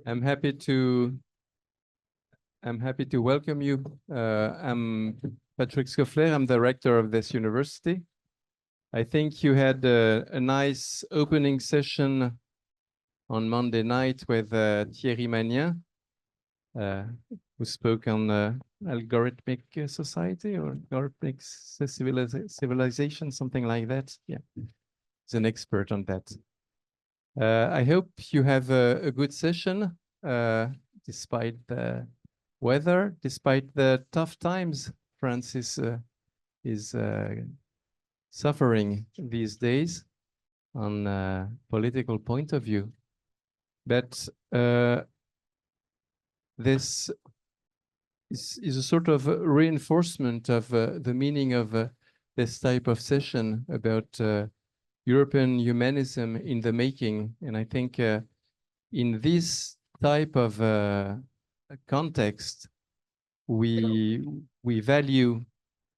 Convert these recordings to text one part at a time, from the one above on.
I'm happy to welcome you. I'm Patrick Scoffler. I'm the rector of this university. I think you had a nice opening session on Monday night with Thierry Magnin, who spoke on algorithmic society or algorithmic civilization, something like that. Yeah, he's an expert on that. I hope you have a good session, despite the weather, despite the tough times France is suffering these days on a political point of view. But this is a sort of reinforcement of the meaning of this type of session about European humanism in the making. And I think in this type of context, we value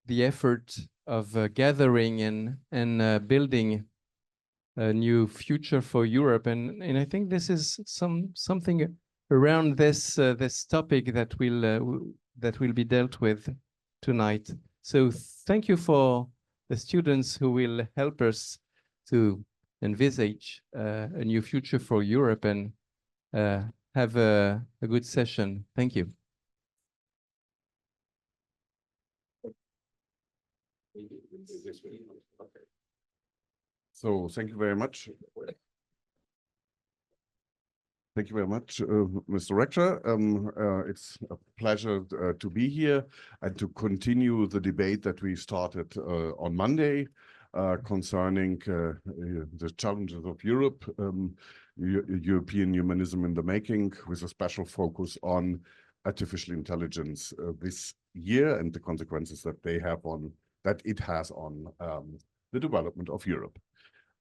the effort of gathering and building a new future for Europe. And I think this is something around this this topic that will be dealt with tonight. So thank you for the students who will help us to envisage a new future for Europe and have a good session. Thank you. So thank you very much. Thank you very much, Mr. Rector. It's a pleasure to be here and to continue the debate that we started on Monday concerning the challenges of Europe, European humanism in the making, with a special focus on artificial intelligence this year and the consequences that it has on the development of Europe.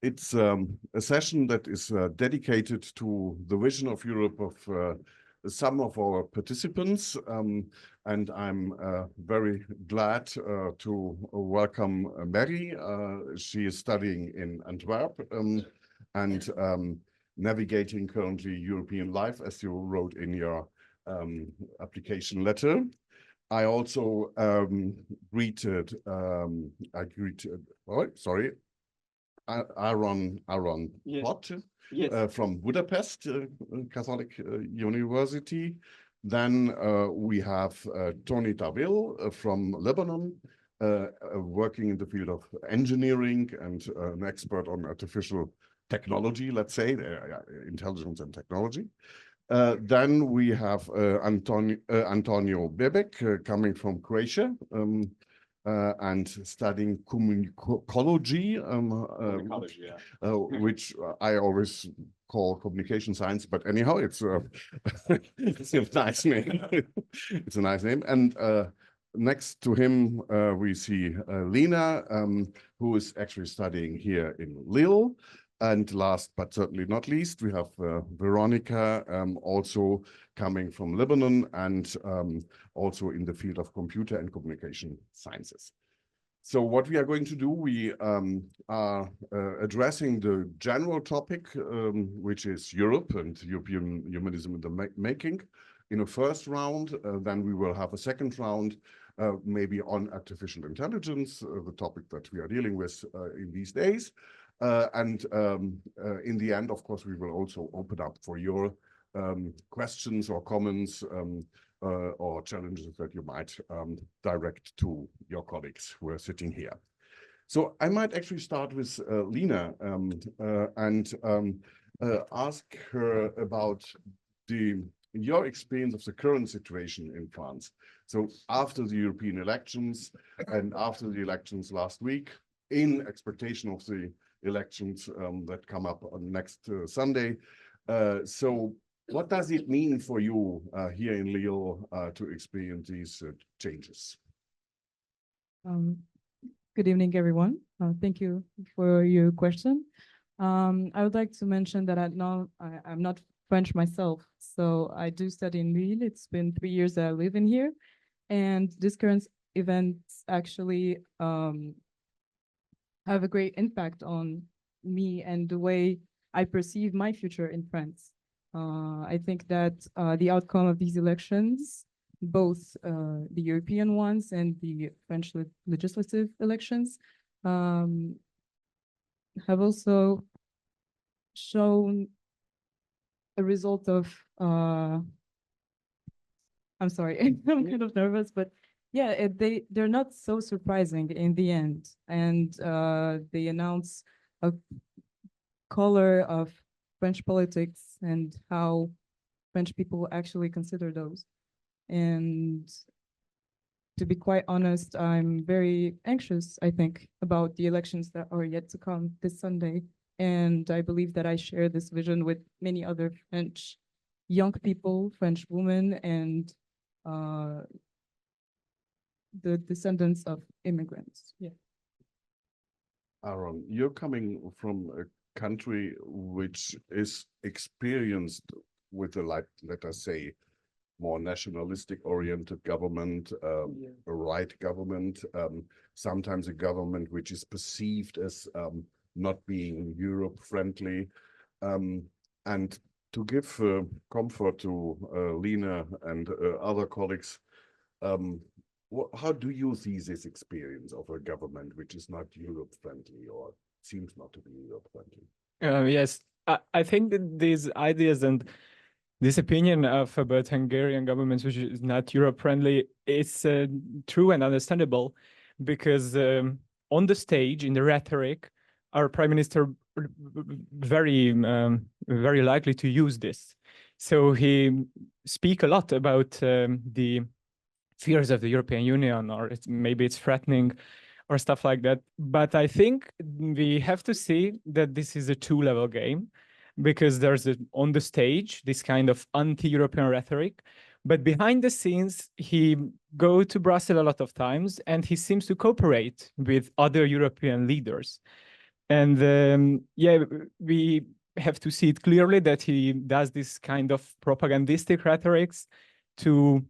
It's a session that is dedicated to the vision of Europe of some of our participants, and I'm very glad to welcome Mary. She is studying in Antwerp and navigating currently European life, as you wrote in your application letter. I also greeted Aaron Pot, yes. From Budapest Catholic University. Then we have Tony Tawil from Lebanon, working in the field of engineering and an expert on artificial technology, let's say, intelligence and technology. Then we have Antonio Bebek coming from Croatia, and studying communicology, which I always call communication science, but anyhow, it's it's a nice name. It's a nice name. And next to him, we see Lena, who is actually studying here in Lille. And last but certainly not least, we have Veronica, also coming from Lebanon and also in the field of computer and communication sciences. So what we are going to do, we are addressing the general topic, which is Europe and European humanism in the making in a first round. Then we will have a second round, maybe on artificial intelligence, the topic that we are dealing with in these days. And in the end, of course, we will also open up for your questions or comments or challenges that you might direct to your colleagues who are sitting here. So I might actually start with Lena and ask her about your experience of the current situation in France. So after the European elections and after the elections last week, in expectation of the elections that come up on next Sunday. So what does it mean for you here in Lille to experience these changes? Good evening, everyone. Thank you for your question. I would like to mention that I'm not French myself, so I do study in Lille. It's been 3 years that I live in here, and this current events actually have a great impact on me and the way I perceive my future in France. I think that the outcome of these elections, both the European ones and the French legislative elections, have also shown a result of, I'm sorry, I'm kind of nervous, but yeah, they're not so surprising in the end. And they announce a color of French politics and how French people actually consider those. And to be quite honest, I'm very anxious, I think, about the elections that are yet to come this Sunday. And I believe that I share this vision with many other French young people, French women, and the descendants of immigrants. Yeah. Aaron, you're coming from a country which is experienced with a, like, let us say, more nationalistic oriented government, a right government, sometimes a government which is perceived as not being Europe friendly. And to give comfort to Lina and other colleagues, how do you see this experience of a government which is not Europe friendly or seems not to be Europe friendly? Yes, I think that these ideas and this opinion of about Hungarian governments, which is not Europe friendly, is true and understandable, because on the stage, in the rhetoric, our prime minister very likely to use this. So he speak a lot about the fears of the European Union, or maybe it's threatening or stuff like that. But I think we have to see that this is a two-level game, because there's on the stage this kind of anti-European rhetoric, but behind the scenes he go to Brussels a lot of times and he seems to cooperate with other European leaders. And yeah, we have to see it clearly that he does this kind of propagandistic rhetorics to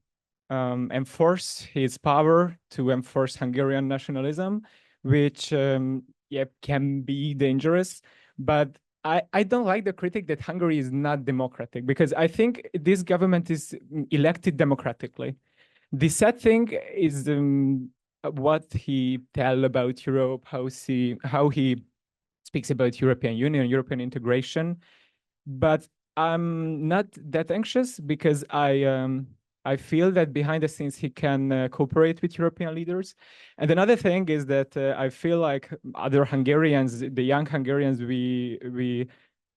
enforce his power, to enforce Hungarian nationalism, which yeah, can be dangerous. But I don't like the critic that Hungary is not democratic, because I think this government is elected democratically. The sad thing is what he tell about Europe, how he speaks about European Union, European integration. But I'm not that anxious, because I feel that behind the scenes he can cooperate with European leaders. And another thing is that I feel like other Hungarians, the young Hungarians, we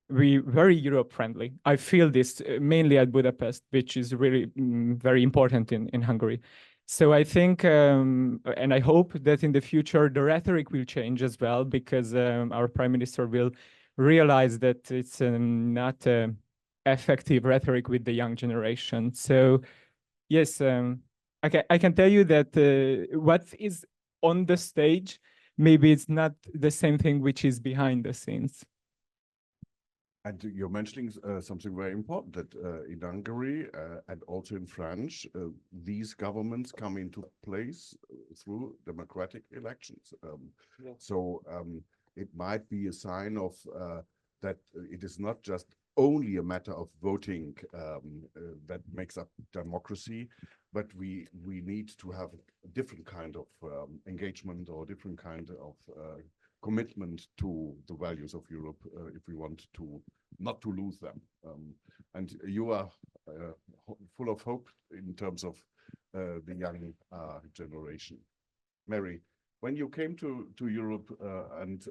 very Europe friendly. I feel this mainly at Budapest, which is really very important in Hungary. So I think, and I hope that in the future the rhetoric will change as well, because our prime minister will realize that it's not effective rhetoric with the young generation. So yes, I can tell you that what is on the stage, maybe it's not the same thing which is behind the scenes. And you're mentioning something very important, that in Hungary and also in France, these governments come into place through democratic elections. So it might be a sign of that it is not just only a matter of voting that makes up democracy, but we need to have a different kind of engagement or different kind of commitment to the values of Europe if we want to not to lose them. And you are full of hope in terms of the young generation. Mary, when you came to Europe and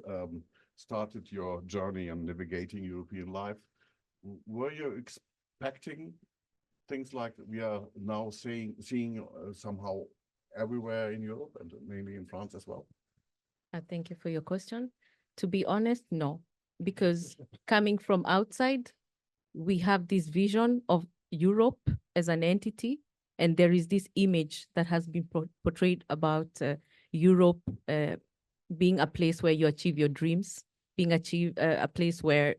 started your journey on navigating European life, were you expecting things like we are now seeing somehow everywhere in Europe and maybe in France as well? Thank you for your question. To be honest, no, because coming from outside, we have this vision of Europe as an entity, and there is this image that has been portrayed about Europe being a place where you achieve your dreams, being a place where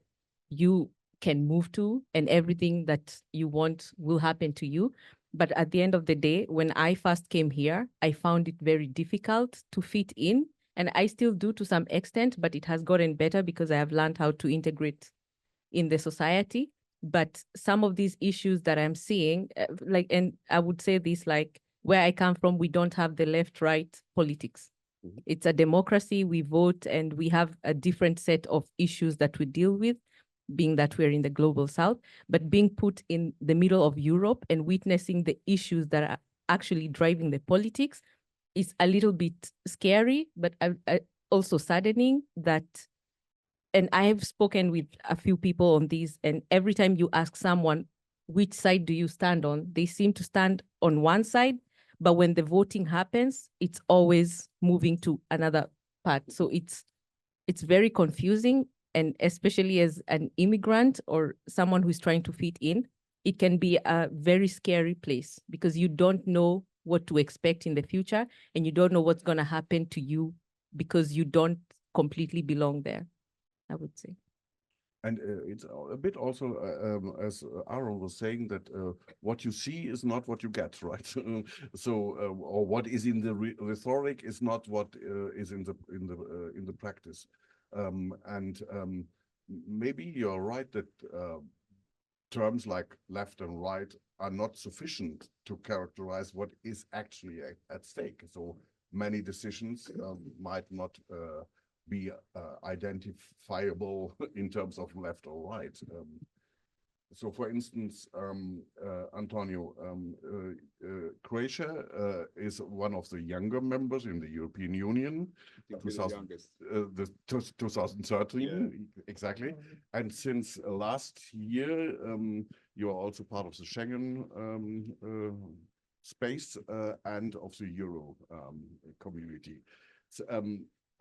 you can move to and everything that you want will happen to you. But at the end of the day, when I first came here, I found it very difficult to fit in. And I still do to some extent, but it has gotten better because I have learned how to integrate in the society. But some of these issues that I'm seeing, like, and I would say this, like, where I come from, we don't have the left-right politics. It's a democracy, we vote, and we have a different set of issues that we deal with, being that we're in the global south, but being put in the middle of Europe and witnessing the issues that are actually driving the politics is a little bit scary, but also saddening that, and I have spoken with a few people on this, and every time you ask someone, which side do you stand on? They seem to stand on one side, but when the voting happens, it's always moving to another part. So it's very confusing. And especially as an immigrant or someone who's trying to fit in, it can be a very scary place because you don't know what to expect in the future and you don't know what's going to happen to you because you don't completely belong there, I would say. And it's a bit also, as Aaron was saying, that what you see is not what you get, right? Or what is in the rhetoric is not what is in the practice. Maybe you're right that terms like left and right are not sufficient to characterize what is actually at stake. So many decisions might not be identifiable in terms of left or right. So, for instance, Antonio, Croatia is one of the younger members in the European Union. 2013, yeah. Exactly. And since last year, you are also part of the Schengen space and of the Euro community. So,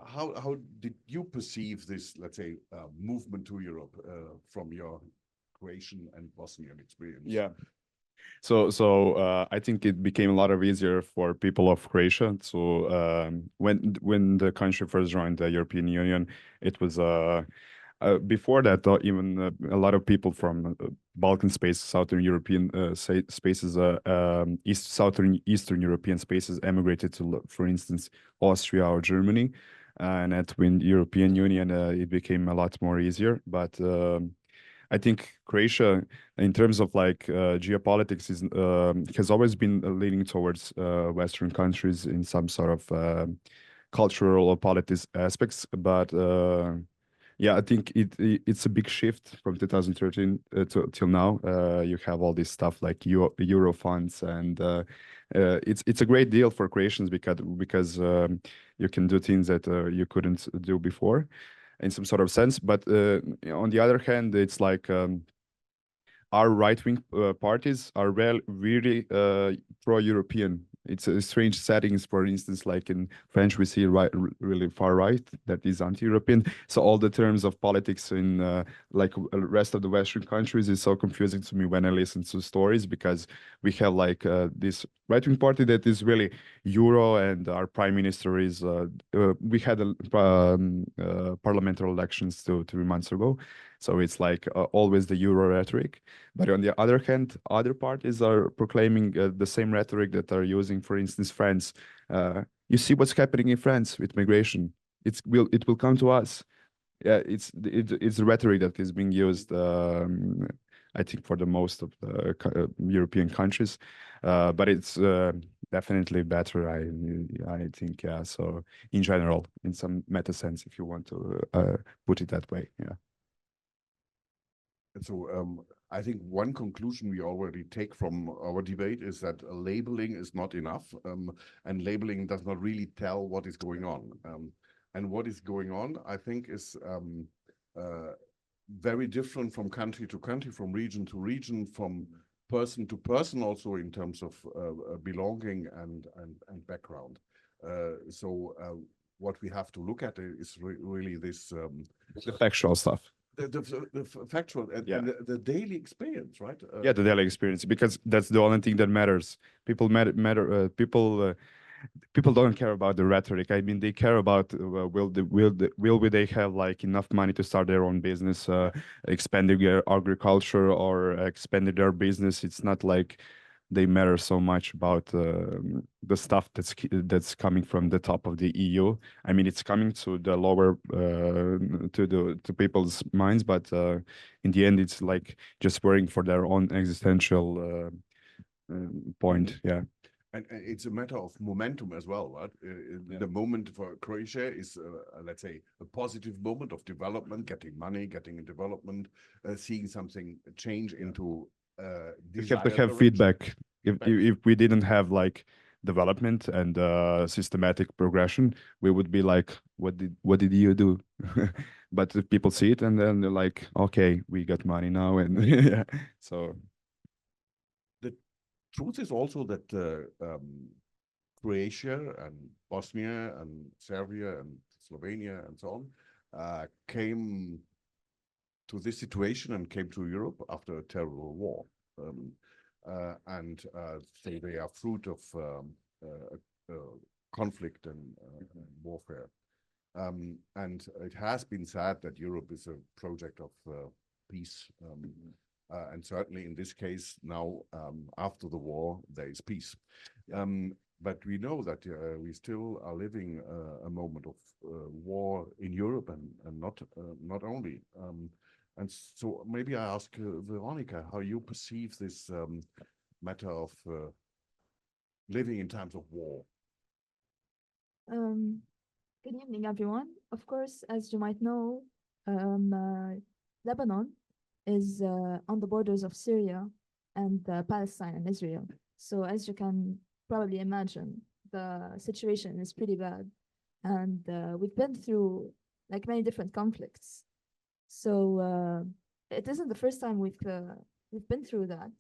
how did you perceive this, let's say, movement to Europe from your Croatian and Bosnian experience? Yeah. So I think it became a lot easier for people of Croatia. So when the country first joined the European Union, it was before that, even a lot of people from Balkan space, Southern European spaces, Southern Eastern European spaces emigrated to, for instance, Austria or Germany. And when European Union, it became a lot more easier. But I think Croatia, in terms of like geopolitics, has always been leaning towards Western countries in some sort of cultural or politics aspects. But yeah, I think it's a big shift from 2013 till now. You have all this stuff like Euro funds, and it's a great deal for Croatians because you can do things that you couldn't do before, in some sort of sense. But on the other hand, it's like our right-wing parties are really pro-European. It's a strange settings. For instance, like in French, we see really far right that is anti-European. So all the terms of politics in like the rest of the Western countries is so confusing to me when I listen to stories, because we have like this right-wing party that is really Euro, and our prime minister is. We had parliamentary elections 2 months ago. So it's like always the Euro rhetoric. But on the other hand, other parties are proclaiming the same rhetoric that are using, for instance, France. You see what's happening in France with migration. It will come to us. Yeah, it's the rhetoric that is being used, I think, for the most of the European countries. But it's definitely better, I think. Yeah. So in general, in some meta sense, if you want to put it that way. Yeah. So I think one conclusion we already take from our debate is that labeling is not enough, and labeling does not really tell what is going on. And what is going on, I think, is very different from country to country, from region to region, from person to person, also in terms of belonging and background. So what we have to look at is really this the factual stuff. The factual and, yeah. and the daily experience, right? Yeah, the daily experience, because that's the only thing that matters. People people don't care about the rhetoric. I mean, they care about will they have like enough money to start their own business, expanding their agriculture or expanding their business. It's not like they matter so much about the stuff that's coming from the top of the EU. I mean, it's coming to the lower to people's minds, but in the end, it's like just worrying for their own existential point. Yeah. And it's a matter of momentum as well, right? The moment for Croatia is, let's say, a positive moment of development, getting money, getting in development, seeing something change into We have to desired have direction. feedback. If we didn't have like development and systematic progression, we would be like, what did you do? But if people see it and then they're like, okay, we got money now, and yeah, so. Truth is also that Croatia and Bosnia and Serbia and Slovenia and so on came to this situation and came to Europe after a terrible war. So they are fruit of conflict and warfare. And it has been said that Europe is a project of peace. And certainly in this case now, after the war, there is peace. But we know that we still are living a moment of war in Europe and not only. And so maybe I ask Veronica how you perceive this matter of living in times of war. Good evening, everyone. Of course, as you might know, Lebanon is on the borders of Syria and Palestine and Israel. So as you can probably imagine, the situation is pretty bad. And we've been through like many different conflicts. So it isn't the first time we've been through that.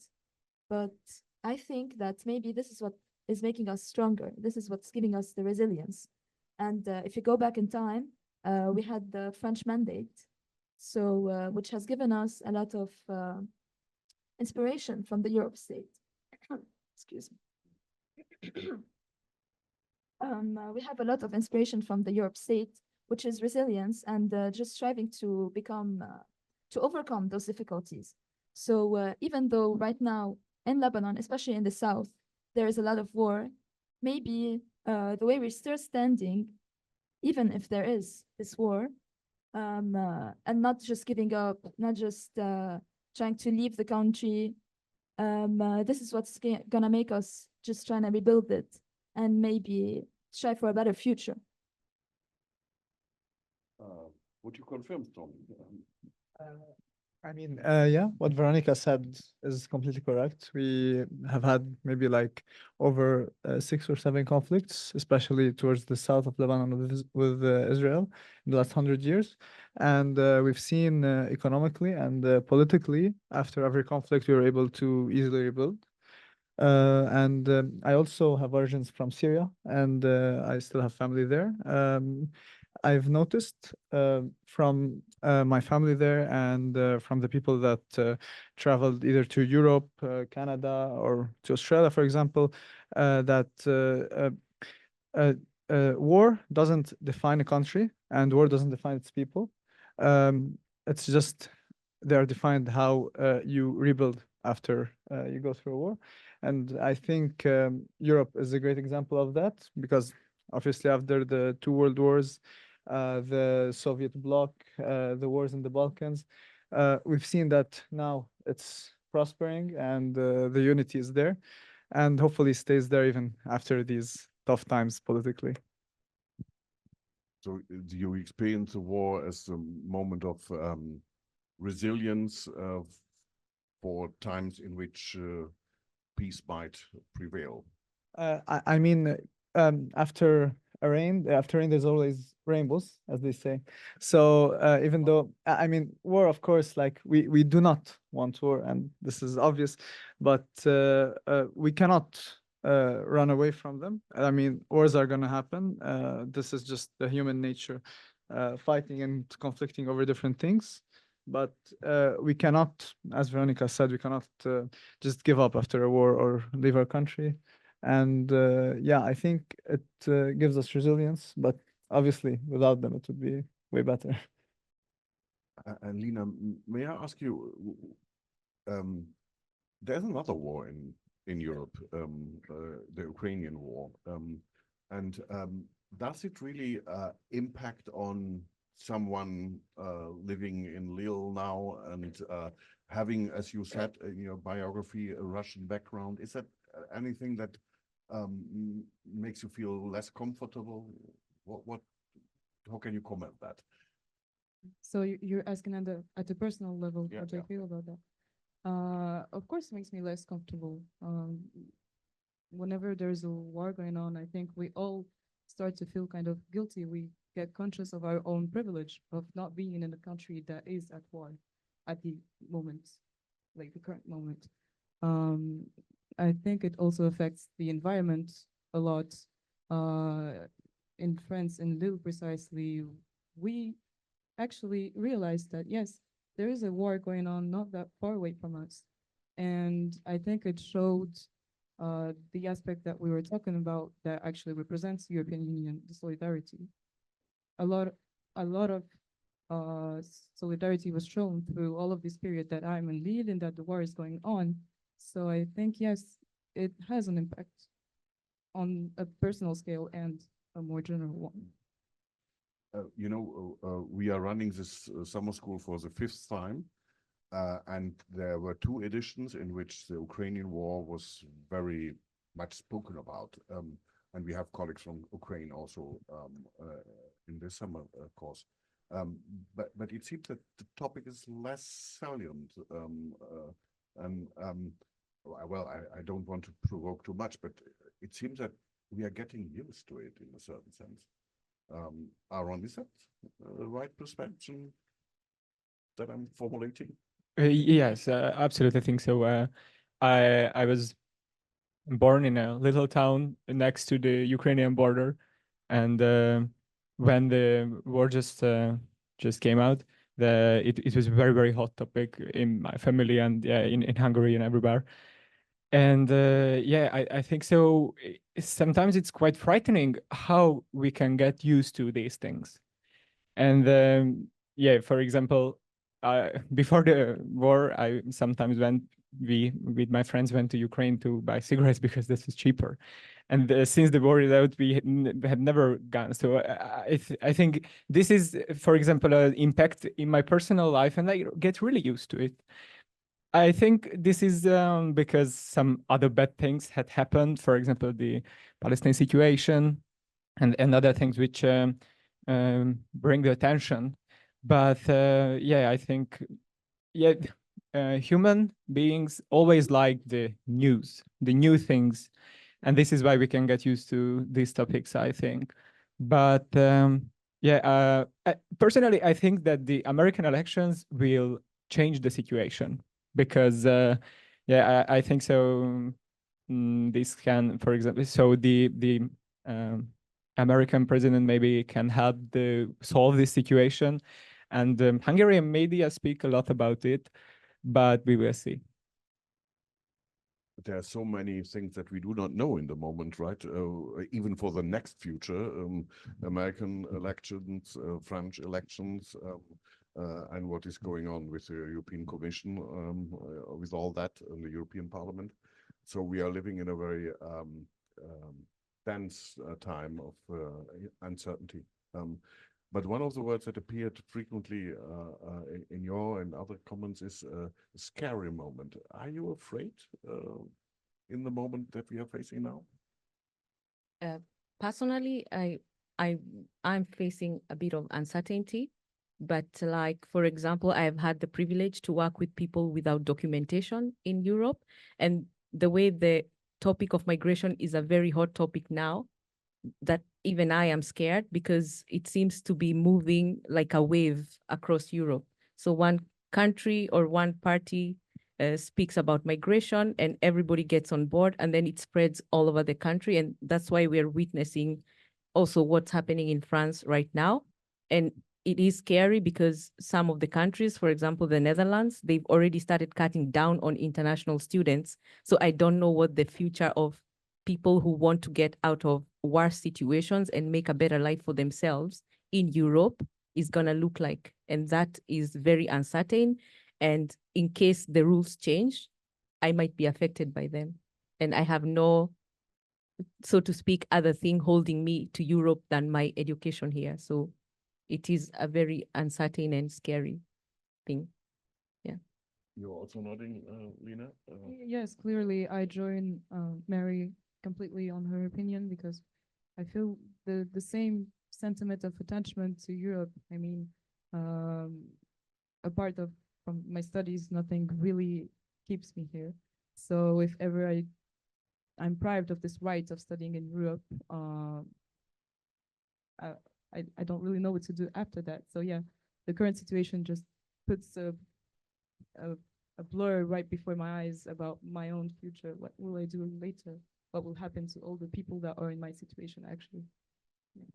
But I think that maybe this is what is making us stronger. This is what's giving us the resilience. And if you go back in time, we had the French Mandate, so which has given us a lot of inspiration from the Europe state. Excuse me. We have a lot of inspiration from the Europe state, which is resilience and just striving to overcome those difficulties. So even though right now in Lebanon, especially in the south, there is a lot of war, maybe the way we're still standing, even if there is this war, and not just giving up, not just trying to leave the country, this is what's gonna make us just trying to rebuild it and maybe strive for a better future. Would you confirm, Tom? I mean, yeah, what Veronica said is completely correct. We have had maybe like over 6 or 7 conflicts, especially towards the south of Lebanon with Israel in the last 100 years. And we've seen economically and politically, after every conflict, we were able to easily rebuild. And I also have origins from Syria, and I still have family there. I've noticed from my family there and from the people that traveled either to Europe, Canada, or to Australia, for example, that war doesn't define a country and war doesn't define its people. It's just they are defined how you rebuild after you go through a war. And I think Europe is a great example of that, because obviously after the 2 world wars, the Soviet bloc, the wars in the Balkans, we've seen that now it's prospering and the unity is there, and hopefully stays there even after these tough times politically. So do you experience the war as a moment of resilience for times in which peace might prevail? I mean, after rain, there's always rainbows, as they say. So even though, I mean, war, of course, like we do not want war, and this is obvious, but we cannot run away from them. I mean, wars are going to happen. This is just the human nature, fighting and conflicting over different things. But we cannot, as Veronica said, we cannot just give up after a war or leave our country. And yeah, I think it gives us resilience, but obviously without them, it would be way better. And Lina, may I ask you, there's another war in in Europe, the Ukrainian war. And does it really impact on someone living in Lille now and having, as you said, in your biography, a Russian background? Is that anything that makes you feel less comfortable? How can you comment that? So you're asking at the personal level, Yeah, what I yeah. feel about that. Of course, it makes me less comfortable. Whenever there's a war going on, I think we all start to feel kind of guilty. We get conscious of our own privilege of not being in a country that is at war at the moment, like the current moment. I think it also affects the environment a lot. In France, in Lille precisely, we actually realized that, yes, there is a war going on not that far away from us. And I think it showed the aspect that we were talking about that actually represents European Union, the solidarity. A lot of solidarity was shown through all of this period that I'm in Lille and that the war is going on. So I think, yes, it has an impact on a personal scale and a more general one. We are running this summer school for the 5th time. And there were 2 editions in which the Ukrainian war was very much spoken about. And we have colleagues from Ukraine also in this summer course. But it seems that the topic is less salient. Well, I don't want to provoke too much, but it seems that we are getting used to it in a certain sense. Aaron, is that the right perception that I'm formulating? Yes, absolutely. I think so. I was born in a little town next to the Ukrainian border, and when the war just came out, it was a very, very hot topic in my family and in Hungary and everywhere. And I think so. Sometimes it's quite frightening how we can get used to these things. And for example, before the war, I sometimes with my friends went to Ukraine to buy cigarettes because this is cheaper. And since the war is out, we had never gone. So I think this is, for example, an impact in my personal life, and I get really used to it. I think this is because some other bad things had happened, for example, the Palestine situation and other things which bring the attention. But I think, human beings always like the news, the new things. And this is why we can get used to these topics, I think. But personally, I think that the American elections will change the situation because, I think so. This can, for example, so the American president maybe can help solve this situation. And Hungarian media speak a lot about it, but we will see. There are so many things that we do not know in the moment, right? Even for the next future, American elections, French elections, and what is going on with the European Commission, with all that in the European Parliament. So we are living in a very tense time of uncertainty. But one of the words that appeared frequently in your and other comments is a scary moment. Are you afraid in the moment that we are facing now? Personally, I'm facing a bit of uncertainty, but like, for example, I've had the privilege to work with people without documentation in Europe, and the way the topic of migration is a very hot topic now, that even I am scared because it seems to be moving like a wave across Europe. So one country or one party speaks about migration and everybody gets on board, and then it spreads all over the country. And that's why we're witnessing also what's happening in France right now. And it is scary because some of the countries, for example, the Netherlands, they've already started cutting down on international students. So I don't know what the future of people who want to get out of war situations and make a better life for themselves in Europe is going to look like. And that is very uncertain. And in case the rules change, I might be affected by them. and I have no, so to speak, other thing holding me to Europe than my education here. So it is a very uncertain and scary thing. You're also nodding, Lena? Yes, clearly I join Mary completely on her opinion because I feel the same sentiment of attachment to Europe. I mean, apart from my studies, nothing really keeps me here. So if ever I'm deprived of this right of studying in Europe, I don't really know what to do after that. So yeah, the current situation just puts a blur right before my eyes about my own future. What will I do later? What will happen to all the people that are in my situation, actually?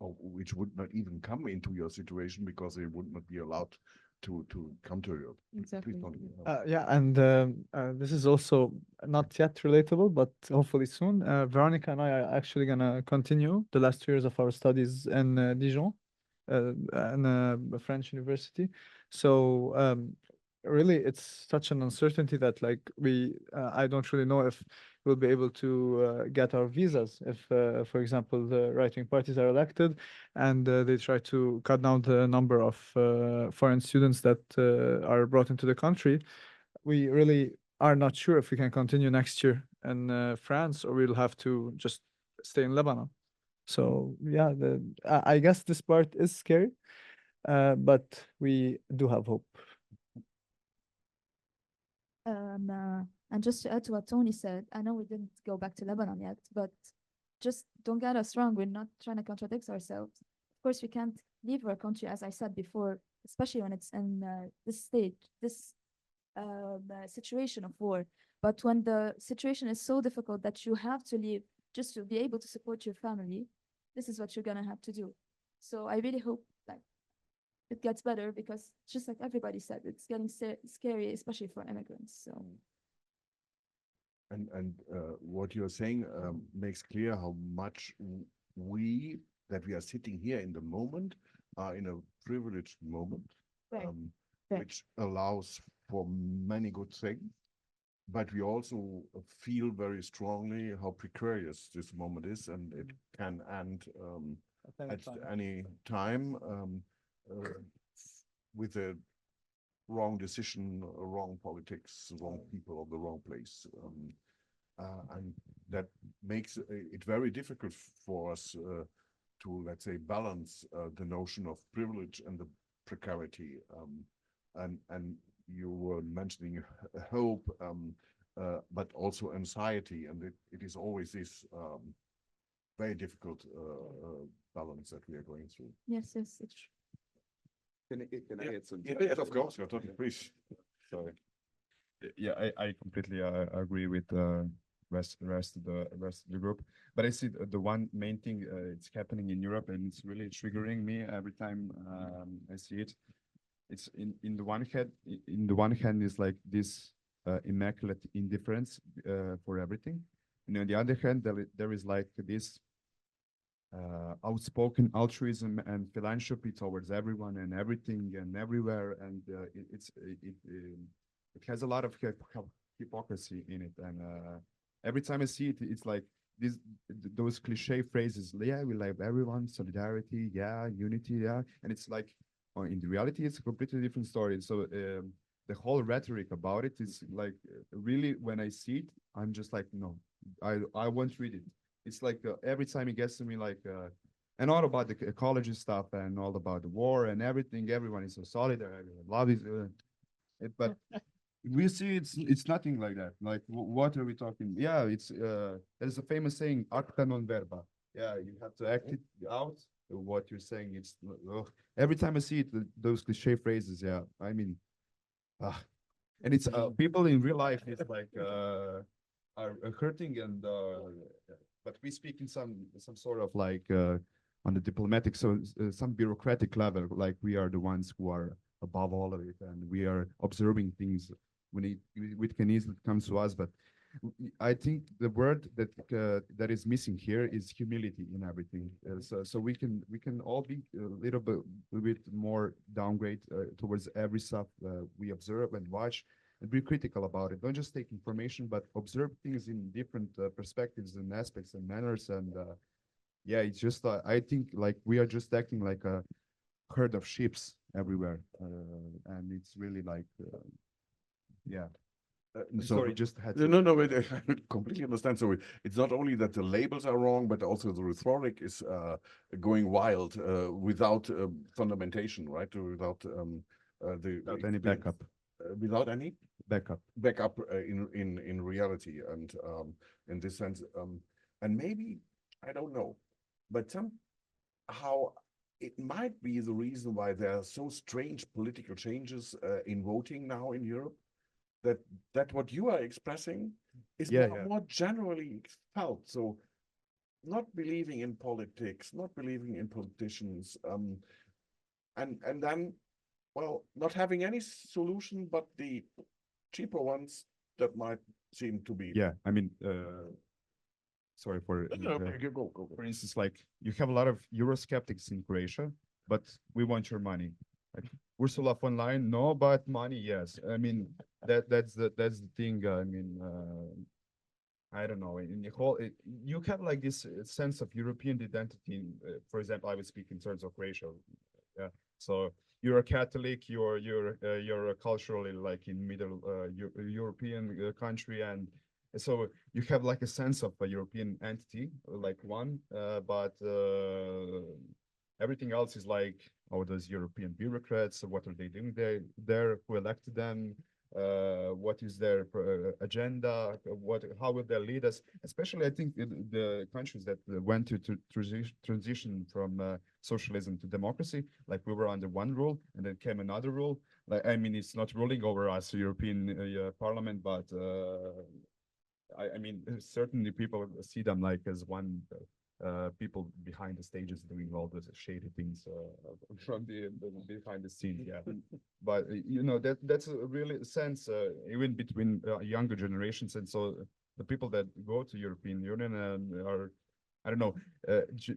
Or which would not even come into your situation because they would not be allowed to come to Europe. Exactly. Please don't, Yeah, and this is also not yet relatable, but hopefully soon. Veronica and I are actually gonna continue the last 2 years of our studies in Dijon, in a French university. So really, it's such an uncertainty that like I don't really know if we'll be able to get our visas if, for example, the right-wing parties are elected and they try to cut down the number of foreign students that are brought into the country. We really are not sure if we can continue next year in France or we'll have to just stay in Lebanon. So yeah, I guess this part is scary, but we do have hope. And just to add to what Tony said, I know we didn't go back to Lebanon yet, but just don't get us wrong. We're not trying to contradict ourselves. Of course, we can't leave our country, as I said before, especially when it's in this state, this situation of war. But when the situation is so difficult that you have to leave just to be able to support your family, this is what you're gonna have to do. So I really hope that it gets better because just like everybody said, it's getting scary, especially for immigrants. So. And what you're saying makes clear how much that we are sitting here in the moment are in a privileged moment, Right. which allows for many good things. But we also feel very strongly how precarious this moment is, and it can end at any time with a wrong decision, wrong politics, wrong people, or the wrong place. And that makes it very difficult for us to, let's say, balance the notion of privilege and the precarity. And you were mentioning hope, but also anxiety, and it is always this very difficult balance that we are going through. Yes, it's true. Can I add something? Yes, of course, please. Sorry. Yeah, I completely agree with the rest of the group. But I see the one main thing it's happening in Europe, and it's really triggering me every time I see it. It's in the one hand is like this immaculate indifference for everything, and on the other hand there is like this outspoken altruism and philanthropy towards everyone and everything and everywhere, and it has a lot of hypocrisy in it, and every time I see it, it's like those cliche phrases. Yeah, we love everyone, solidarity, yeah, unity, yeah, and it's like, in the reality, it's a completely different story. So the whole rhetoric about it is like really, when I see it, I'm just like, no, I won't read it. It's like every time it gets to me, like, and all about the ecology stuff and all about the war and everything. Everyone is so solidary. Love is, but we see it's nothing like that. Like, what are we talking? Yeah, it's there's a famous saying, acta non verba. Yeah, you have to act it out. What you're saying, it's every time I see it, those cliche phrases. Yeah, I mean, and it's people in real life is like are hurting, and but we speak in some sort of like on the diplomatic, so some bureaucratic level, like we are the ones who are above all of it, and we are observing things when it can easily come to us. But I think the word that is missing here is humility in everything. So we can all be a little bit more downgrade towards every stuff we observe and watch, and be critical about it. Don't just take information, but observe things in different perspectives and aspects and manners. And yeah, it's just I think like we are just acting like a herd of sheep everywhere, and it's really like yeah. So sorry, just had no, wait, I completely understand. So it's not only that the labels are wrong, but also the rhetoric is going wild without fundamentation, right? Without without any backup. Without any Backup. in reality, and in this sense, and maybe I don't know, but somehow it might be the reason why there are so strange political changes in voting now in Europe. That what you are expressing is more generally felt. So not believing in politics, not believing in politicians, and then, well, not having any solution but the cheaper ones that might seem to be. Yeah, I mean, sorry for Go. for instance, like you have a lot of Eurosceptics in Croatia, but we want your money. Like, Ursula von Leyen, no, but money, yes. I mean, that's the thing. I mean, I don't know. In the whole, you have like this sense of European identity. For example, I would speak in terms of Croatia. Yeah. So you're a Catholic. You're culturally like in middle European country, and so you have like a sense of a European entity, like one, but everything else is like, oh, those European bureaucrats, what are they doing there? Who elected them? What is their agenda? How will they lead us? Especially, I think the countries that went to transition from socialism to democracy, like we were under one rule, and then came another rule. Like, I mean, it's not ruling over us, European Parliament, but I mean, certainly people see them like as one. People behind the stages doing all those shady things from the behind the scenes, yeah. But you know that's a really sense even between younger generations, and so the people that go to European Union and are, I don't know,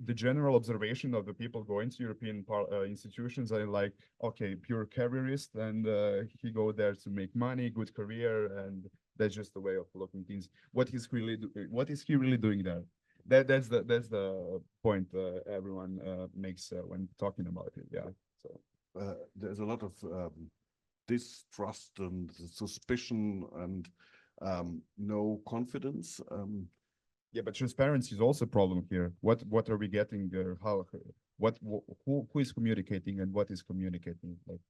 the general observation of the people going to European institutions are like, okay, pure careerist, and he go there to make money, good career, and that's just the way of looking things. What is he really doing there? That's the point everyone makes when talking about it. Yeah. So there's a lot of distrust and suspicion and no confidence. Yeah, but transparency is also a problem here. What are we getting? Who is communicating and what is communicating? Like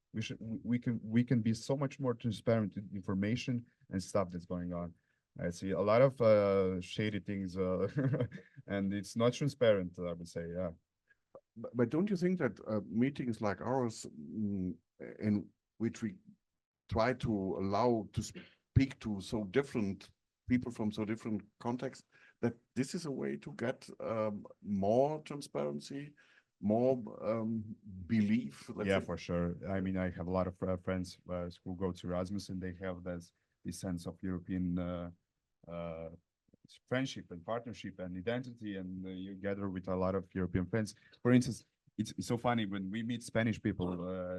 we can be so much more transparent with information and stuff that's going on. I see a lot of shady things, and it's not transparent, I would say, yeah. But don't you think that meetings like ours, in which we try to allow to speak to so different people from so different contexts, that this is a way to get more transparency, more belief? Yeah, for sure. I mean, I have a lot of friends who go to Erasmus, and they have this sense of European friendship and partnership and identity, and you gather with a lot of European friends. For instance, it's so funny when we meet Spanish people,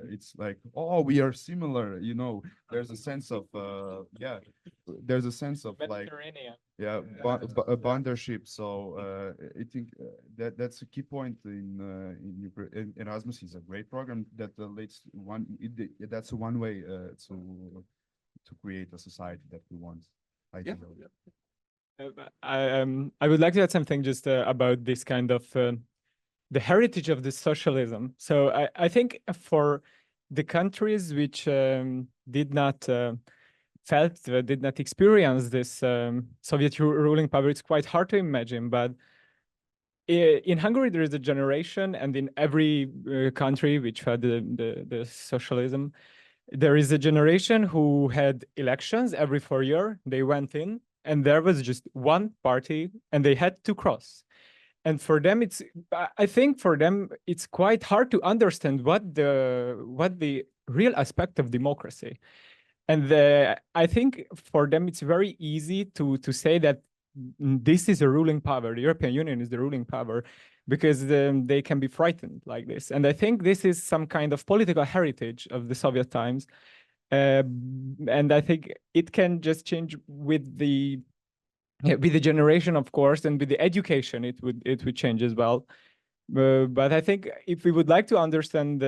it's like, oh, we are similar, you know. There's a sense of yeah, there's a sense of like, yeah, a bondship. So I think that's a key point in Erasmus. Is a great program that leads that's one way to create a society that we want. I would like to add something just about this kind of the heritage of the socialism. So I think for the countries which did not experience this Soviet ruling power, it's quite hard to imagine. But in Hungary, there is a generation, and in every country which had the socialism, there is a generation who had elections every 4 years. They went in, and there was just one party, and they had to cross. And for them, I think for them, it's quite hard to understand what the real aspect of democracy. And I think for them, it's very easy to say that this is a ruling power. The European Union is the ruling power, because they can be frightened like this. And I think this is some kind of political heritage of the Soviet times. And I think it can just change with the generation, of course, and with the education, it would change as well. But I think if we would like to understand,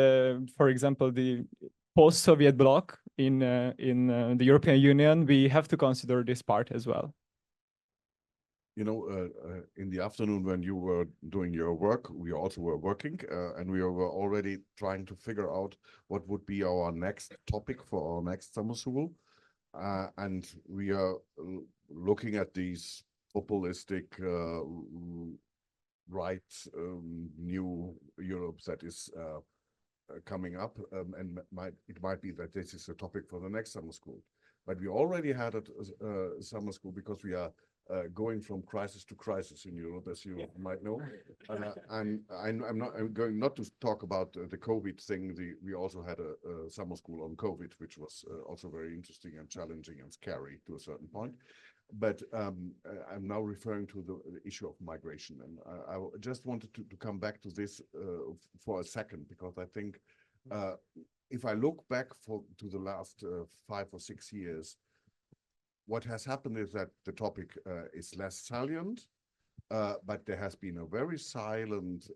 for example, the post-Soviet bloc in the European Union, we have to consider this part as well. You know, in the afternoon when you were doing your work, we also were working, and we were already trying to figure out what would be our next topic for our next summer school. And we are looking at these populistic right new Europe that is coming up, and it might be that this is a topic for the next summer school. But we already had a summer school because we are going from crisis to crisis in Europe, as you might know. And I'm going not to talk about the COVID thing. We also had a summer school on COVID, which was also very interesting and challenging and scary to a certain point. But I'm now referring to the issue of migration. And I just wanted to come back to this for a second, because I think if I look back to the last 5 or 6 years, what has happened is that the topic is less salient, but there has been a very silent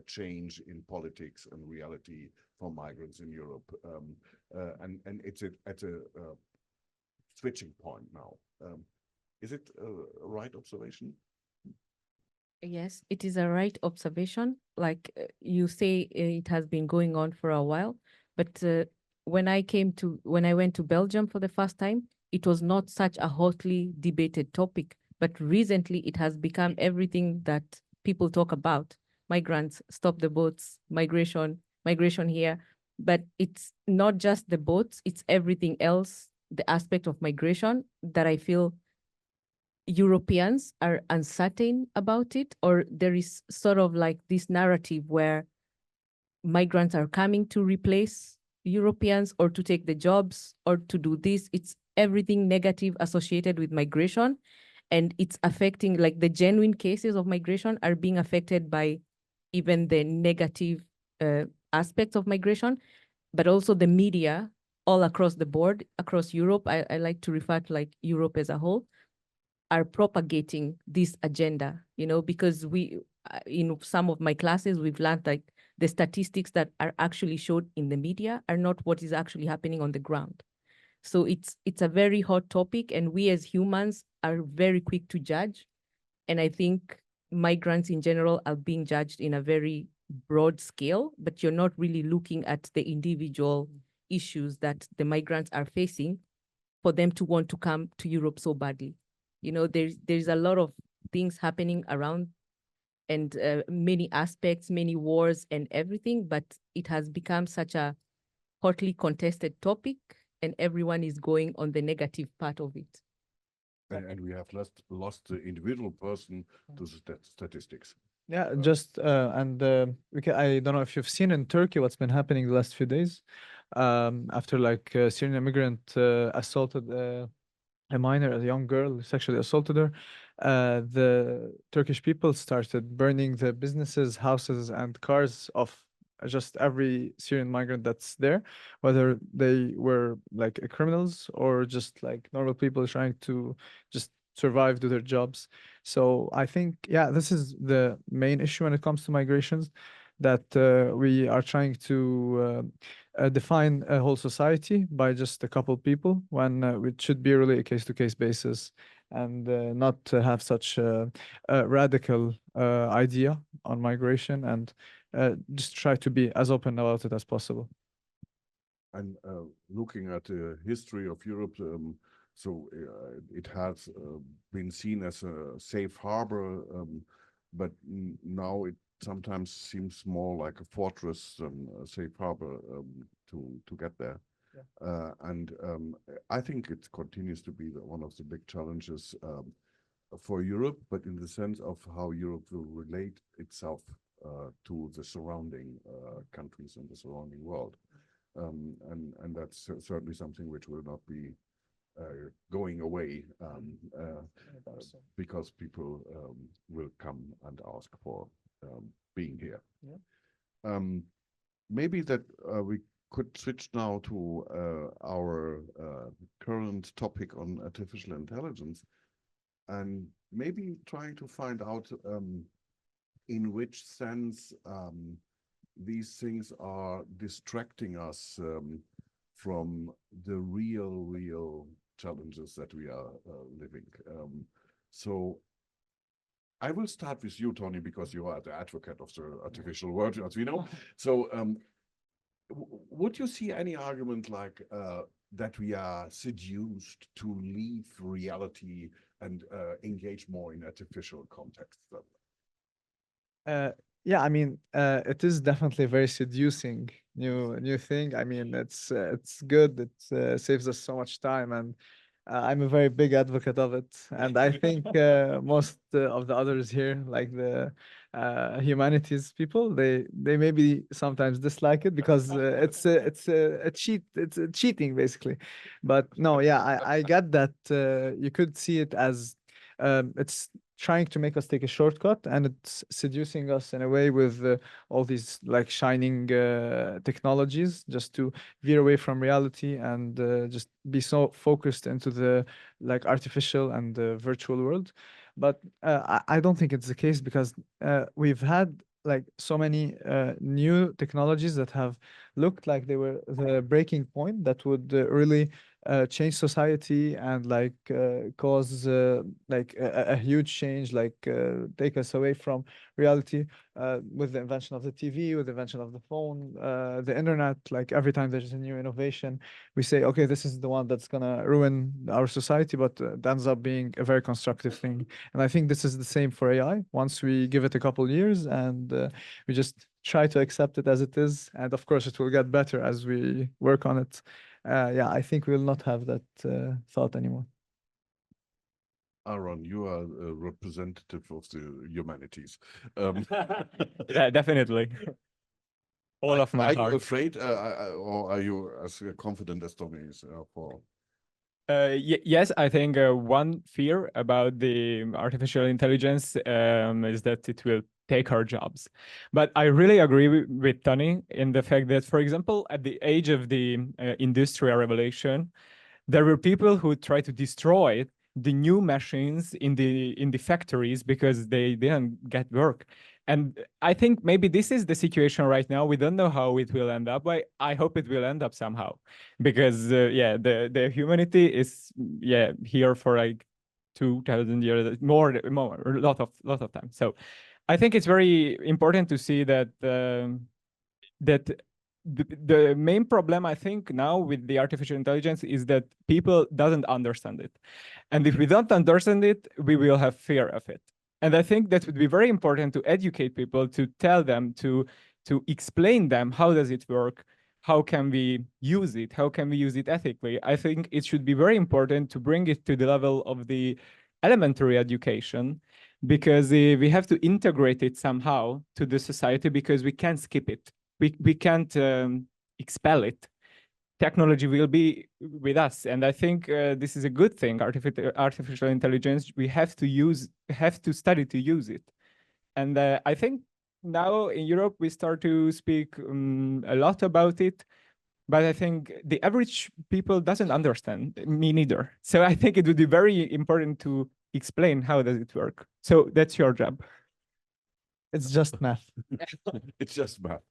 change in politics and reality for migrants in Europe. And it's at a switching point now. Is it a right observation? Yes, it is a right observation. Like you say, it has been going on for a while. But when I went to Belgium for the first time, it was not such a hotly debated topic. But recently, it has become everything that people talk about. Migrants, stop the boats, migration here. But it's not just the boats, it's everything else, the aspect of migration that I feel Europeans are uncertain about it, or there is sort of like this narrative where migrants are coming to replace Europeans or to take the jobs or to do this. It's everything negative associated with migration, and it's affecting, like, the genuine cases of migration are being affected by even the negative aspects of migration, but also the media all across the board, across Europe. I like to refer to like Europe as a whole, are propagating this agenda, because in some of my classes, we've learned like the statistics that are actually showed in the media are not what is actually happening on the ground. So it's a very hot topic, and we as humans are very quick to judge. And I think migrants in general are being judged in a very broad scale, but you're not really looking at the individual issues that the migrants are facing for them to want to come to Europe so badly. There's a lot of things happening around, and many aspects, many wars and everything, but it has become such a hotly contested topic, and everyone is going on the negative part of it. And we have lost the individual person to the statistics. Yeah, just I don't know if you've seen in Turkey what's been happening the last few days, after like a Syrian immigrant assaulted a minor, a young girl, sexually assaulted her. The Turkish people started burning the businesses, houses, and cars of just every Syrian migrant that's there, whether they were like criminals or just like normal people trying to just survive, do their jobs. So I think, yeah, this is the main issue when it comes to migrations, that we are trying to define a whole society by just a couple people, when it should be really a case-to-case basis, and not have such a radical idea on migration, and just try to be as open about it as possible. And looking at the history of Europe, so it has been seen as a safe harbor, but now it sometimes seems more like a fortress than a safe harbor to get there. Yeah. And I think it continues to be one of the big challenges for Europe, but in the sense of how Europe will relate itself to the surrounding countries and the surrounding world. And that's certainly something which will not be going away, because people will come and ask for being here. Yeah. Maybe that we could switch now to our current topic on artificial intelligence, and maybe trying to find out in which sense these things are distracting us from the real challenges that we are living. So I will start with you, Tony, because you are the advocate of the artificial world, as we know. So would you see any argument like that we are seduced to leave reality and engage more in artificial contexts? Yeah, I mean, it is definitely a very seducing new thing. I mean, it's good. It saves us so much time, and I'm a very big advocate of it. And I think most of the others here, like the humanities people, they maybe sometimes dislike it because it's a cheating basically. But no, yeah, I get that you could see it as it's trying to make us take a shortcut, and it's seducing us in a way with all these like shining technologies just to veer away from reality and just be so focused into the like artificial and virtual world. But I don't think it's the case because we've had like so many new technologies that have looked like they were the breaking point that would really change society and like cause like a huge change, like take us away from reality with the invention of the TV, with the invention of the phone, the internet. Like every time there's a new innovation, we say, okay, this is the one that's gonna ruin our society, but it ends up being a very constructive thing. And I think this is the same for AI. Once we give it a couple years and we just try to accept it as it is, and of course it will get better as we work on it. Yeah, I think we will not have that thought anymore. Aaron, you are a representative of the humanities. Yeah, definitely. All of my Are heart. you afraid, or are you as confident as Tommy is for? Yes, I think one fear about the artificial intelligence is that it will take our jobs. But I really agree with Tony in the fact that, for example, at the age of the Industrial Revolution, there were people who tried to destroy the new machines in the factories because they didn't get work. And I think maybe this is the situation right now. We don't know how it will end up, but I hope it will end up somehow, because yeah, the humanity is here for like 2,000 years, more, a lot of time. So I think it's very important to see that that the main problem I think now with the artificial intelligence is that people doesn't understand it. And if we don't understand it, we will have fear of it. And I think that would be very important to educate people, to tell them, to explain them how does it work, how can we use it, how can we use it ethically. I think it should be very important to bring it to the level of the elementary education, because we have to integrate it somehow to the society, because we can't skip it. We can't expel it. Technology will be with us, and I think this is a good thing. Artificial intelligence, we have to study to use it, and I think now in Europe we start to speak a lot about it, but I think the average people doesn't understand. Me neither. So I think it would be very important to explain how does it work. So that's your job. It's just math. It's just math.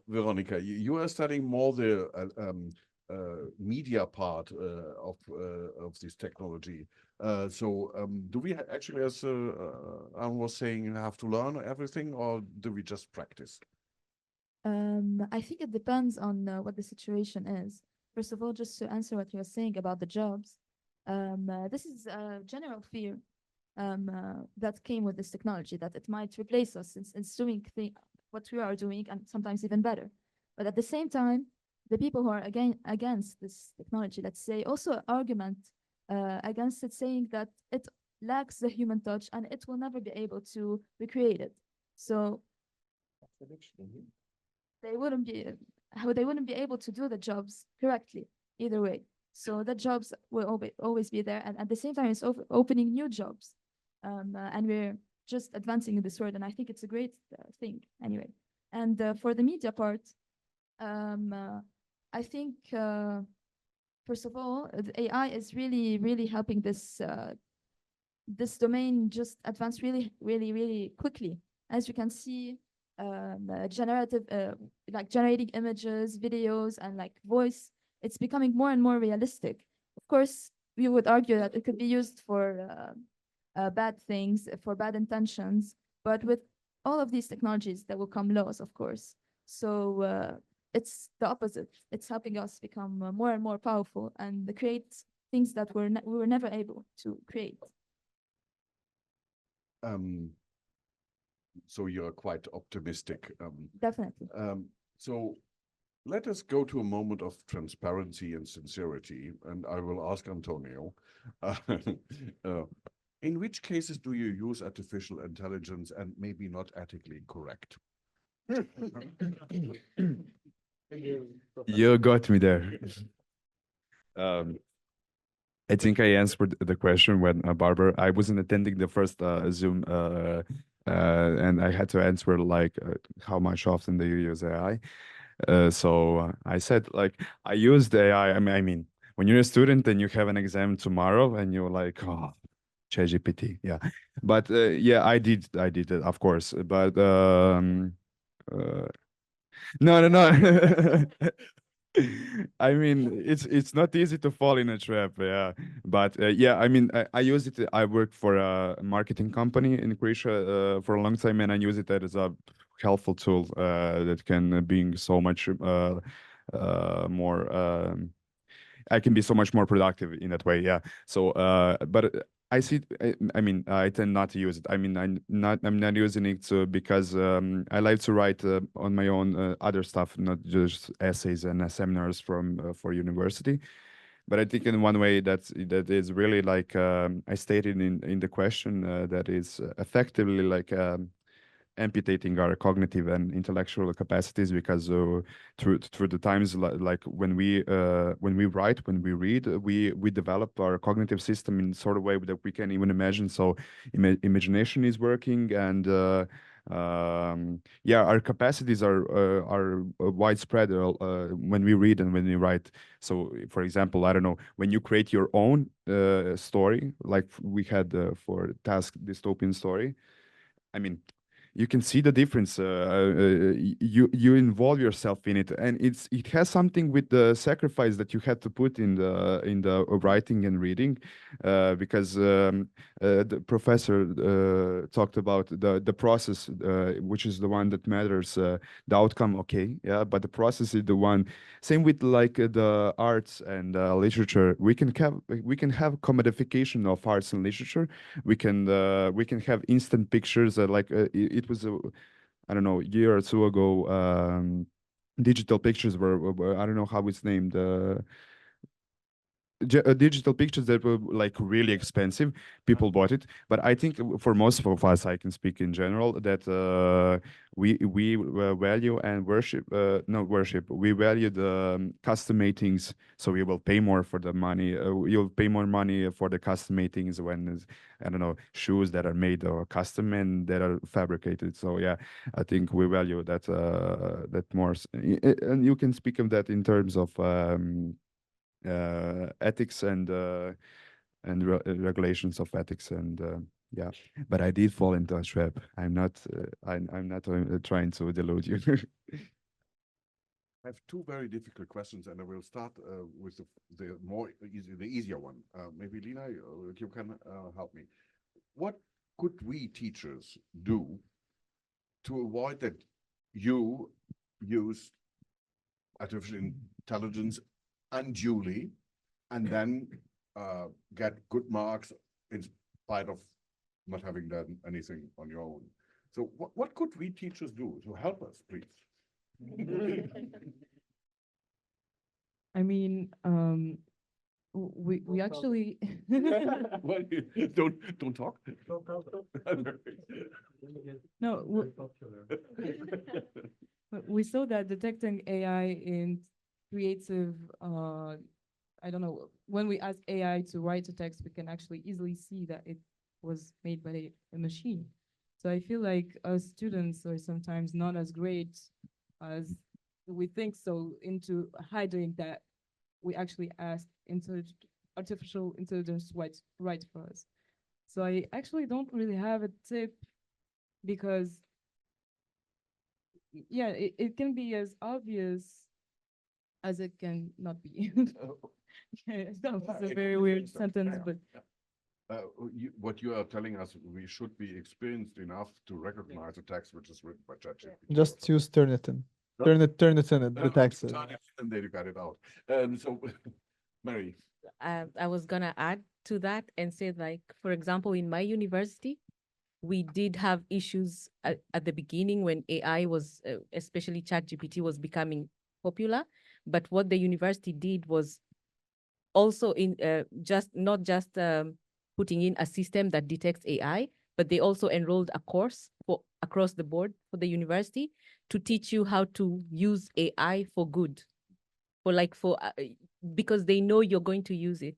Veronica, you are studying more the media part of this technology. So do we actually, as Aaron was saying, have to learn everything, or do we just practice? I think it depends on what the situation is. First of all, just to answer what you were saying about the jobs, this is a general fear that came with this technology, that it might replace us in doing what we are doing, and sometimes even better. But at the same time, the people who are against this technology, let's say, also argument against it, saying that it lacks the human touch and it will never be able to recreate it. So they wouldn't be able to do the jobs correctly either way. So the jobs will always be there, and at the same time, it's opening new jobs. And we're just advancing in this world, and I think it's a great thing anyway. And for the media part, I think, first of all, the AI is really, really helping this domain just advance really, really, really quickly. As you can see, generative, like generating images, videos, and like voice, it's becoming more and more realistic. Of course, we would argue that it could be used for bad things, for bad intentions, but with all of these technologies, there will come laws, of course. So it's the opposite. It's helping us become more and more powerful and create things that we were never able to create. So you're quite optimistic. Definitely. So let us go to a moment of transparency and sincerity, and I will ask Antonio, in which cases do you use artificial intelligence and maybe not ethically correct? You got me there. I think I answered the question when Barbara, I wasn't attending the first Zoom, and I had to answer like how much often do you use AI? So I said like I used AI. I mean, when you're a student and you have an exam tomorrow, and you're like, oh, ChatGPT, yeah. But yeah, I did it, of course. But no. I mean, it's not easy to fall in a trap, yeah. But yeah, I mean, I use it. I work for a marketing company in Croatia for a long time, and I use it as a helpful tool that can bring so much more. I can be so much more productive in that way, yeah. So, but I see. I mean, I tend not to use it. I mean, I'm not using it because I like to write on my own other stuff, not just essays and seminars from for university. But I think in one way that is really like I stated in the question that is effectively like amputating our cognitive and intellectual capacities because through the times like when we write, when we read, we develop our cognitive system in sort of way that we can't even imagine. So imagination is working, and yeah, our capacities are widespread when we read and when we write. So for example, I don't know, when you create your own story, like we had for task dystopian story, I mean, you can see the difference. You involve yourself in it, and it has something with the sacrifice that you had to put in the writing and reading, because the professor talked about the process, which is the one that matters. The outcome, okay, yeah, but the process is the one. Same with like the arts and literature. We can have commodification of arts and literature. We can have instant pictures like it was I don't know, a year or two ago. Digital pictures were I don't know how it's named. Digital pictures that were like really expensive. People bought it, but I think for most of us, I can speak in general, that we value and worship, not worship. We value the custom matings, so we will pay more for the money. You'll pay more money for the custom matings when I don't know, shoes that are made or custom and that are fabricated. So yeah, I think we value that that more, and you can speak of that in terms of ethics and regulations of ethics, and yeah. But I did fall into a trap. I'm not trying to delude you. I have two very difficult questions, and I will start with the easier one. Maybe Lina, you can help me. What could we teachers do to avoid that you use artificial intelligence unduly and then get good marks in spite of not having done anything on your own? So what could we teachers do to help us, please? I mean, we actually Well, don't talk. no, we saw that detecting AI in creative, I don't know, when we ask AI to write a text, we can actually easily see that it was made by a machine. So I feel like us students are sometimes not as great as we think so into hiding that we actually asked artificial intelligence write for us. So I actually don't really have a tip because yeah, it can be as obvious as it can not be. Yeah, that was a very weird sentence, but What you are telling us, we should be experienced enough to recognize a text which is written by ChatGPT. Just use Turnitin. No. Turnitin it, the text. Turn it, and then you got it out. So, Mary. I was gonna add to that and say, like, for example, in my university, we did have issues at the beginning when AI was, especially ChatGPT, was becoming popular. But what the university did was also not just putting in a system that detects AI, but they also enrolled a course for across the board for the university to teach you how to use AI for good, because they know you're going to use it.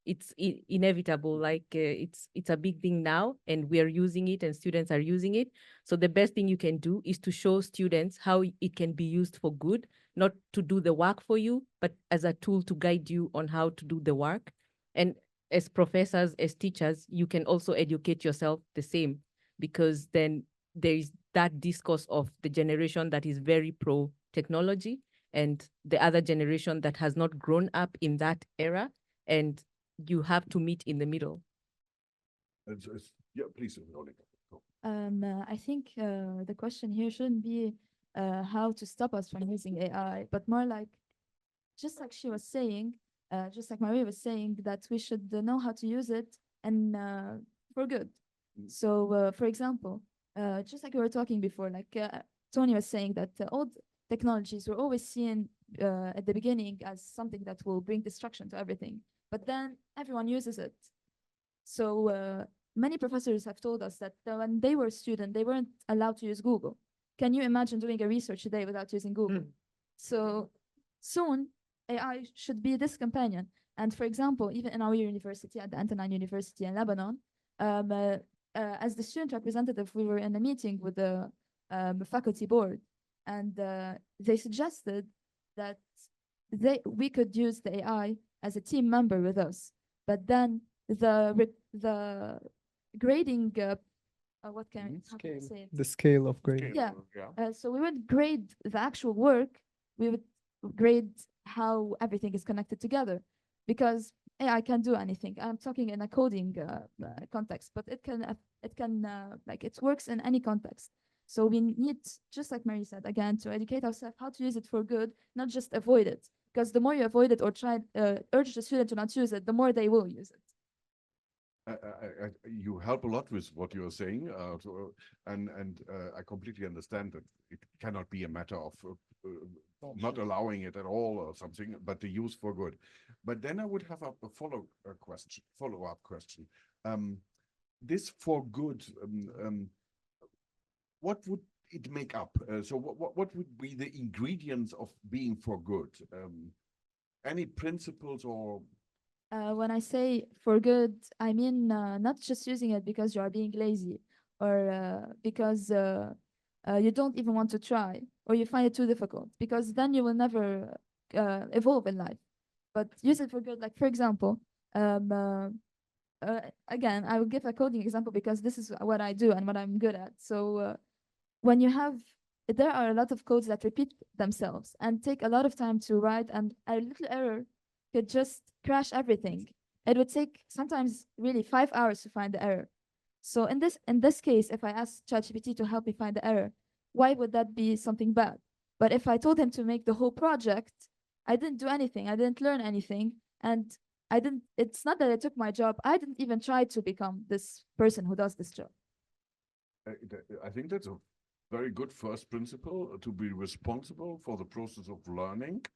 It's inevitable. Like it's a big thing now, and we are using it, and students are using it. So the best thing you can do is to show students how it can be used for good, not to do the work for you, but as a tool to guide you on how to do the work. And as professors, as teachers, you can also educate yourself the same, because then there is that discourse of the generation that is very pro technology and the other generation that has not grown up in that era, and you have to meet in the middle. Yeah, please, Veronica. I think the question here shouldn't be how to stop us from using AI, but more like, just like she was saying, just like Maria was saying, that we should know how to use it and for good. So, for example, just like we were talking before, like Tony was saying that old technologies were always seen at the beginning as something that will bring destruction to everything, but then everyone uses it. So many professors have told us that when they were students, they weren't allowed to use Google. Can you imagine doing a research today without using Google? So soon, AI should be this companion. And for example, even in our university, at the Antonine University in Lebanon, as the student representative, we were in a meeting with the faculty board, and they suggested that we could use the AI as a team member with us. But then the grading, what can how can I say it? The scale of grading. Yeah. So we would grade the actual work. We would grade how everything is connected together, because AI can't do anything. I'm talking in a coding context, but it can like it works in any context. So we need, just like Mary said, again, to educate ourselves how to use it for good, not just avoid it. Because the more you avoid it or try urge the student to not use it, the more they will use it. You help a lot with what you're saying, and I completely understand that it cannot be a matter of not allowing it at all or something, but the use for good. But then I would have a follow-up question. This for good, what would it make up? So what would be the ingredients of being for good? Any principles or? When I say for good, I mean not just using it because you are being lazy, or because you don't even want to try, or you find it too difficult, because then you will never evolve in life. But use it for good. Like, for example, again, I will give a coding example because this is what I do and what I'm good at. So when there are a lot of codes that repeat themselves and take a lot of time to write, and a little error could just crash everything. It would take sometimes really 5 hours to find the error. So in this case, if I ask ChatGPT to help me find the error, why would that be something bad? But if I told him to make the whole project, I didn't do anything. I didn't learn anything. And it's not that I took my job. I didn't even try to become this person who does this job. I think that's a very good first principle, to be responsible for the process of learning.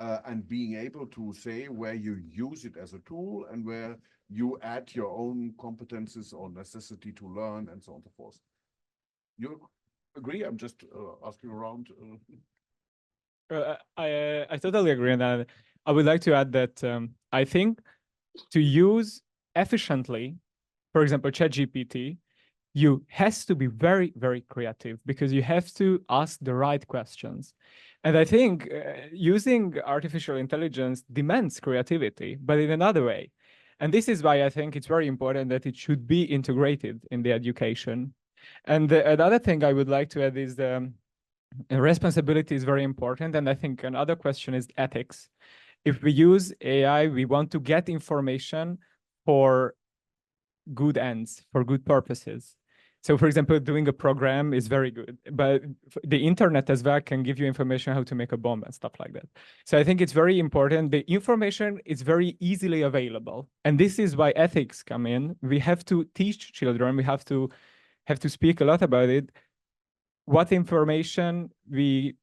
And being able to say where you use it as a tool and where you add your own competences or necessity to learn and so on and so forth. You agree? I'm just asking around. I totally agree on that. I would like to add that I think to use efficiently, for example, ChatGPT, you has to be very, very creative because you have to ask the right questions. And I think using artificial intelligence demands creativity, but in another way. And this is why I think it's very important that it should be integrated in the education. And another thing I would like to add is responsibility is very important. And I think another question is ethics. If we use AI, we want to get information for good ends, for good purposes. So for example, doing a program is very good, but the internet as well can give you information how to make a bomb and stuff like that. So I think it's very important. The information is very easily available. And this is why ethics come in. We have to teach children, we have to speak a lot about it. What information we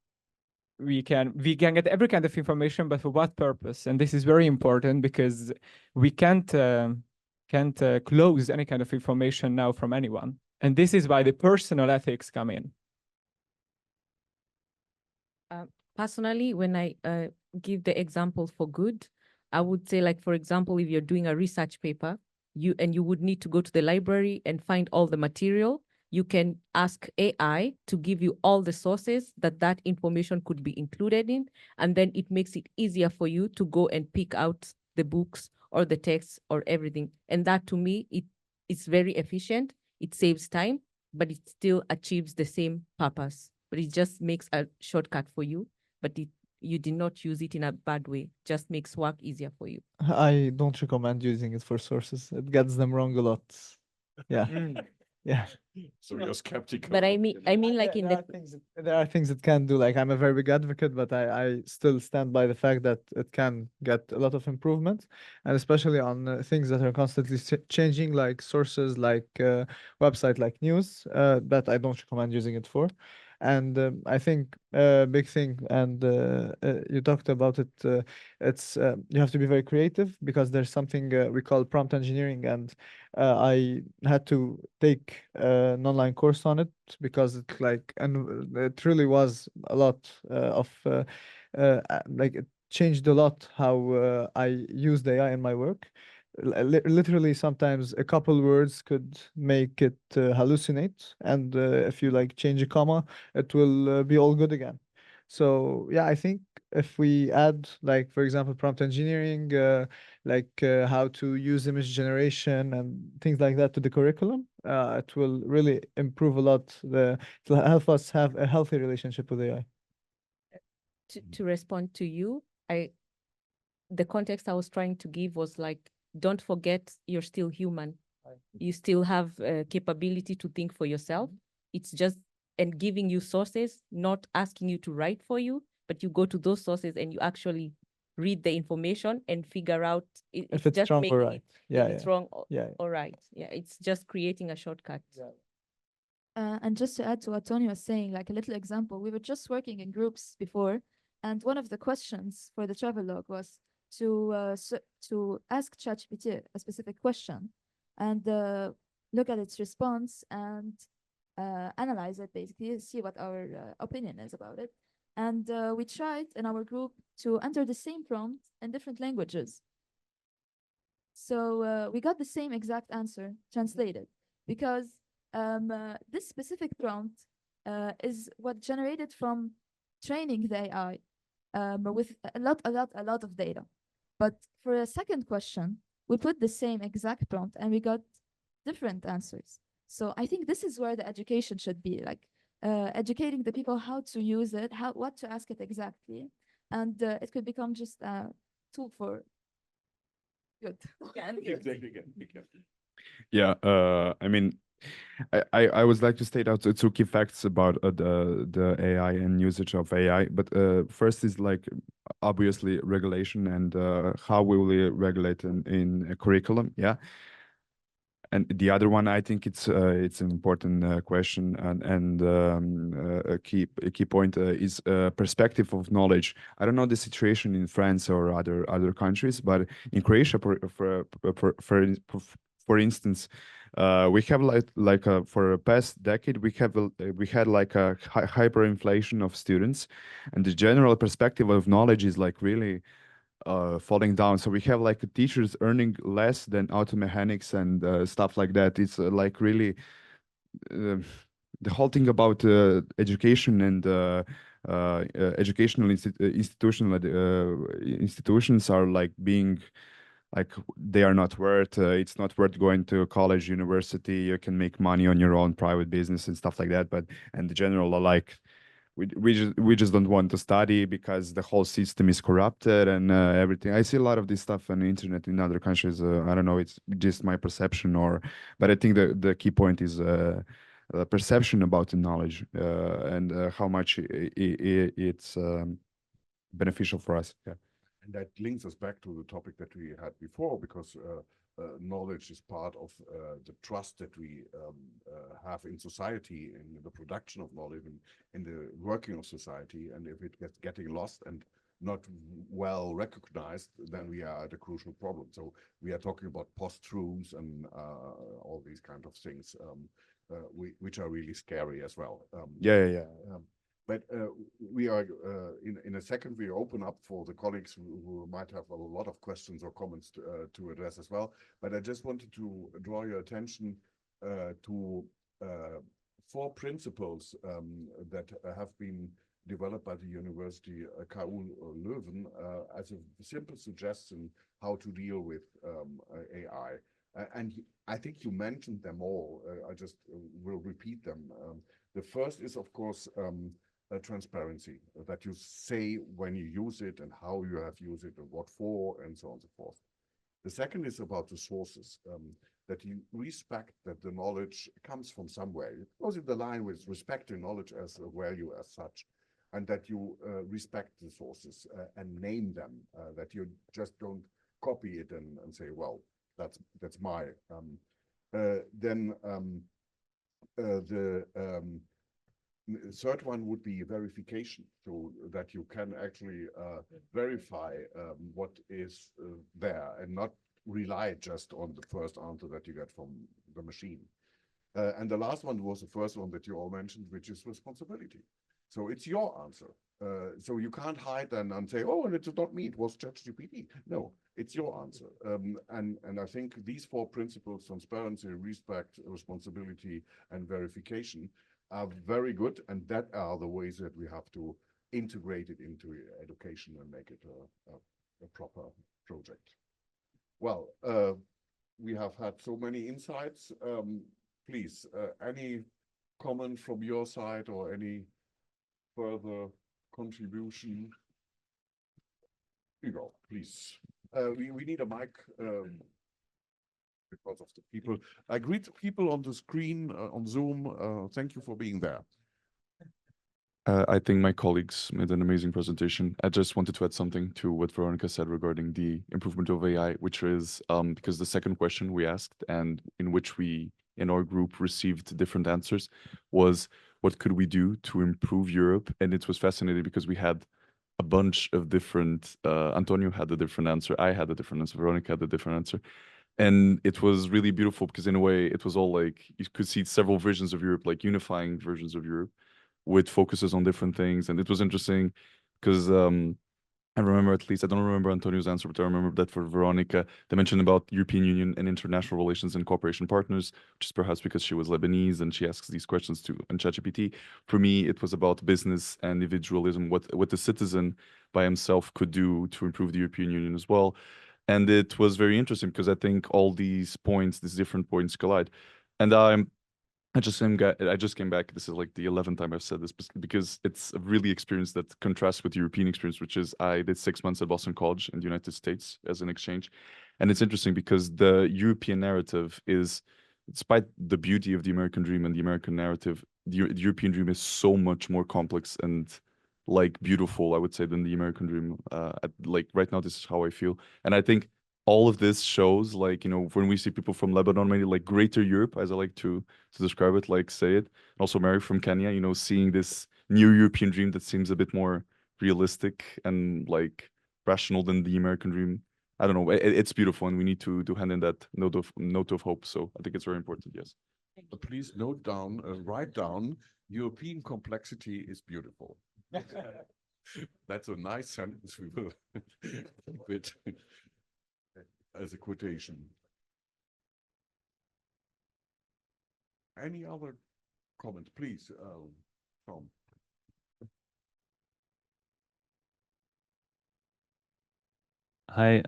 can get every kind of information, but for what purpose? And this is very important because we can't close any kind of information now from anyone. And this is why the personal ethics come in. Personally, when I give the example for good, I would say, like, for example, if you're doing a research paper, you would need to go to the library and find all the material. You can ask AI to give you all the sources that information could be included in, and then it makes it easier for you to go and pick out the books or the texts or everything. And that, to me, it's very efficient. It saves time, but it still achieves the same purpose. But it just makes a shortcut for you, but you did not use it in a bad way. Just makes work easier for you. I don't recommend using it for sources. It gets them wrong a lot. Yeah. Yeah. So you're skeptical. But I mean, like in the There are things it can do. Like, I'm a very big advocate, but I still stand by the fact that it can get a lot of improvement, and especially on things that are constantly changing, like sources, like website, like news. That I don't recommend using it for. And I think big thing, and you talked about it. It's you have to be very creative because there's something we call prompt engineering, and I had to take an online course on it because it it really was a lot of like, it changed a lot how I used AI in my work. Literally, sometimes a couple words could make it hallucinate, and if you like change a comma, it will be all good again. So yeah, I think if we add, like, for example, prompt engineering, how to use image generation and things like that to the curriculum, it will really improve a lot. It'll help us have a healthy relationship with AI. To respond to you, the context I was trying to give was like, don't forget you're still human. You still have capability to think for yourself. It's just, and giving you sources, not asking you to write for you, but you go to those sources and you actually read the information and figure out if it's just wrong or making right. Yeah, if it's wrong or, yeah. or right. Yeah, it's just creating a shortcut. And just to add to what Tony was saying, like a little example, we were just working in groups before, and one of the questions for the travelogue was to ask ChatGPT a specific question and look at its response and analyze it, basically, see what our opinion is about it. And we tried in our group to enter the same prompt in different languages. So we got the same exact answer translated, because this specific prompt is what generated from training the AI with a lot of data. But for a second question, we put the same exact prompt and we got different answers. So I think this is where the education should be, like educating the people how to use it, what to ask it exactly, and it could become just a tool for good. Yeah, I mean, I would like to state out two key facts about the AI and usage of AI. But first is like obviously regulation and how we will regulate in a curriculum. Yeah. And the other one, I think it's an important question, and a key point is perspective of knowledge. I don't know the situation in France or other countries, but in Croatia, for instance, we have for the past decade we had like a hyperinflation of students, and the general perspective of knowledge is like really falling down. So we have like teachers earning less than auto mechanics and stuff like that. It's like really the whole thing about education and educational institutions are like being like they are not worth it's not worth going to a college, university. You can make money on your own private business and stuff like that, but and the general are like we just don't want to study because the whole system is corrupted and everything. I see a lot of this stuff on the internet in other countries. I don't know, it's just my perception, or but I think the key point is perception about the knowledge and how much it's beneficial for us. Yeah. And that links us back to the topic that we had before, because knowledge is part of the trust that we have in society, in the production of knowledge, in the working of society. And if it gets getting lost and not well recognized, then we are at a crucial problem. So we are talking about post-truths and all these kind of things, which are really scary as well. Yeah. But we are, in a second, we open up for the colleagues who might have a lot of questions or comments to address as well. But I just wanted to draw your attention to 4 principles that have been developed by the University KU Leuven as a simple suggestion how to deal with AI. And I think you mentioned them all. I just will repeat them. The first is, of course, transparency, that you say when you use it and how you have used it and what for, and so on and so forth. The second is about the sources, that you respect that the knowledge comes from somewhere. It goes in the line with respecting knowledge as a value as such, and that you respect the sources and name them, that you just don't copy it and say, well, that's my. Then the third one would be verification, so that you can actually verify what is there and not rely just on the first answer that you get from the machine. And the last one was the first one that you all mentioned, which is responsibility. So it's your answer. So you can't hide and say, oh, and it's not me, it was ChatGPT. No, it's your answer. And I think these 4 principles, transparency, respect, responsibility, and verification, are very good, and that are the ways that we have to integrate it into education and make it a proper project. Well, we have had so many insights. Please, any comment from your side or any further contribution? Hugo, please. We need a mic because of the people. I greet the people on the screen on Zoom. Thank you for being there. I think my colleagues made an amazing presentation. I just wanted to add something to what Veronica said regarding the improvement of AI, which is because the second question we asked and in which we in our group received different answers was what could we do to improve Europe? And it was fascinating because we had a bunch of different, Antonio had a different answer, I had a different answer, Veronica had a different answer. And it was really beautiful because in a way it was all like, you could see several versions of Europe, like unifying versions of Europe with focuses on different things. And it was interesting because I remember, at least, I don't remember Antonio's answer, but I remember that for Veronica, they mentioned about European Union and international relations and cooperation partners, which is perhaps because she was Lebanese and she asks these questions to on ChatGPT. For me, it was about business and individualism, what the citizen by himself could do to improve the European Union as well. And it was very interesting because I think all these points, these different points collide. And I just came back. This is like the 11th time I've said this because it's a really experience that contrasts with European experience, which is I did 6 months at Boston College in the United States as an exchange. And it's interesting because the European narrative is, despite the beauty of the American dream and the American narrative, the European dream is so much more complex and like beautiful, I would say, than the American dream. Like right now, this is how I feel. And I think all of this shows, like, you know, when we see people from Lebanon, maybe like greater Europe, as I like to describe it, like say it. Also Mary from Kenya, you know, seeing this new European dream that seems a bit more realistic and like rational than the American dream. I don't know. It's beautiful, and we need to hand in that note of hope. So I think it's very important. Yes. Please note down, write down, European complexity is beautiful. That's a nice sentence we will keep it as a quotation. Any other comments, please, Tom? Hi,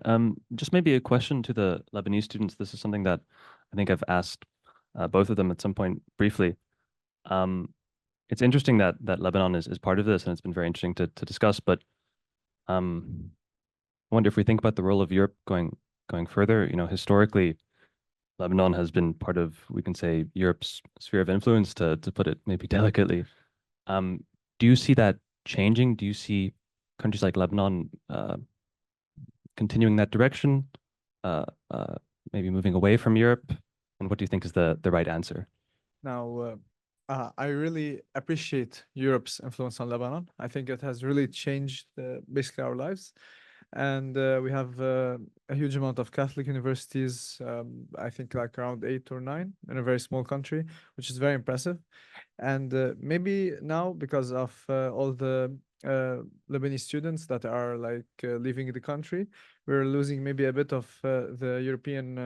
just maybe a question to the Lebanese students. This is something that I think I've asked both of them at some point briefly. It's interesting that Lebanon is part of this, and it's been very interesting to discuss. But I wonder if we think about the role of Europe going further. You know, historically, Lebanon has been part of, we can say, Europe's sphere of influence, to put it maybe delicately. Do you see that changing? Do you see countries like Lebanon continuing that direction, maybe moving away from Europe? And what do you think is the right answer? Now, I really appreciate Europe's influence on Lebanon. I think it has really changed basically our lives. And we have a huge amount of Catholic universities, I think like around 8 or 9 in a very small country, which is very impressive. And maybe now, because of all the Lebanese students that are like leaving the country, we're losing maybe a bit of the European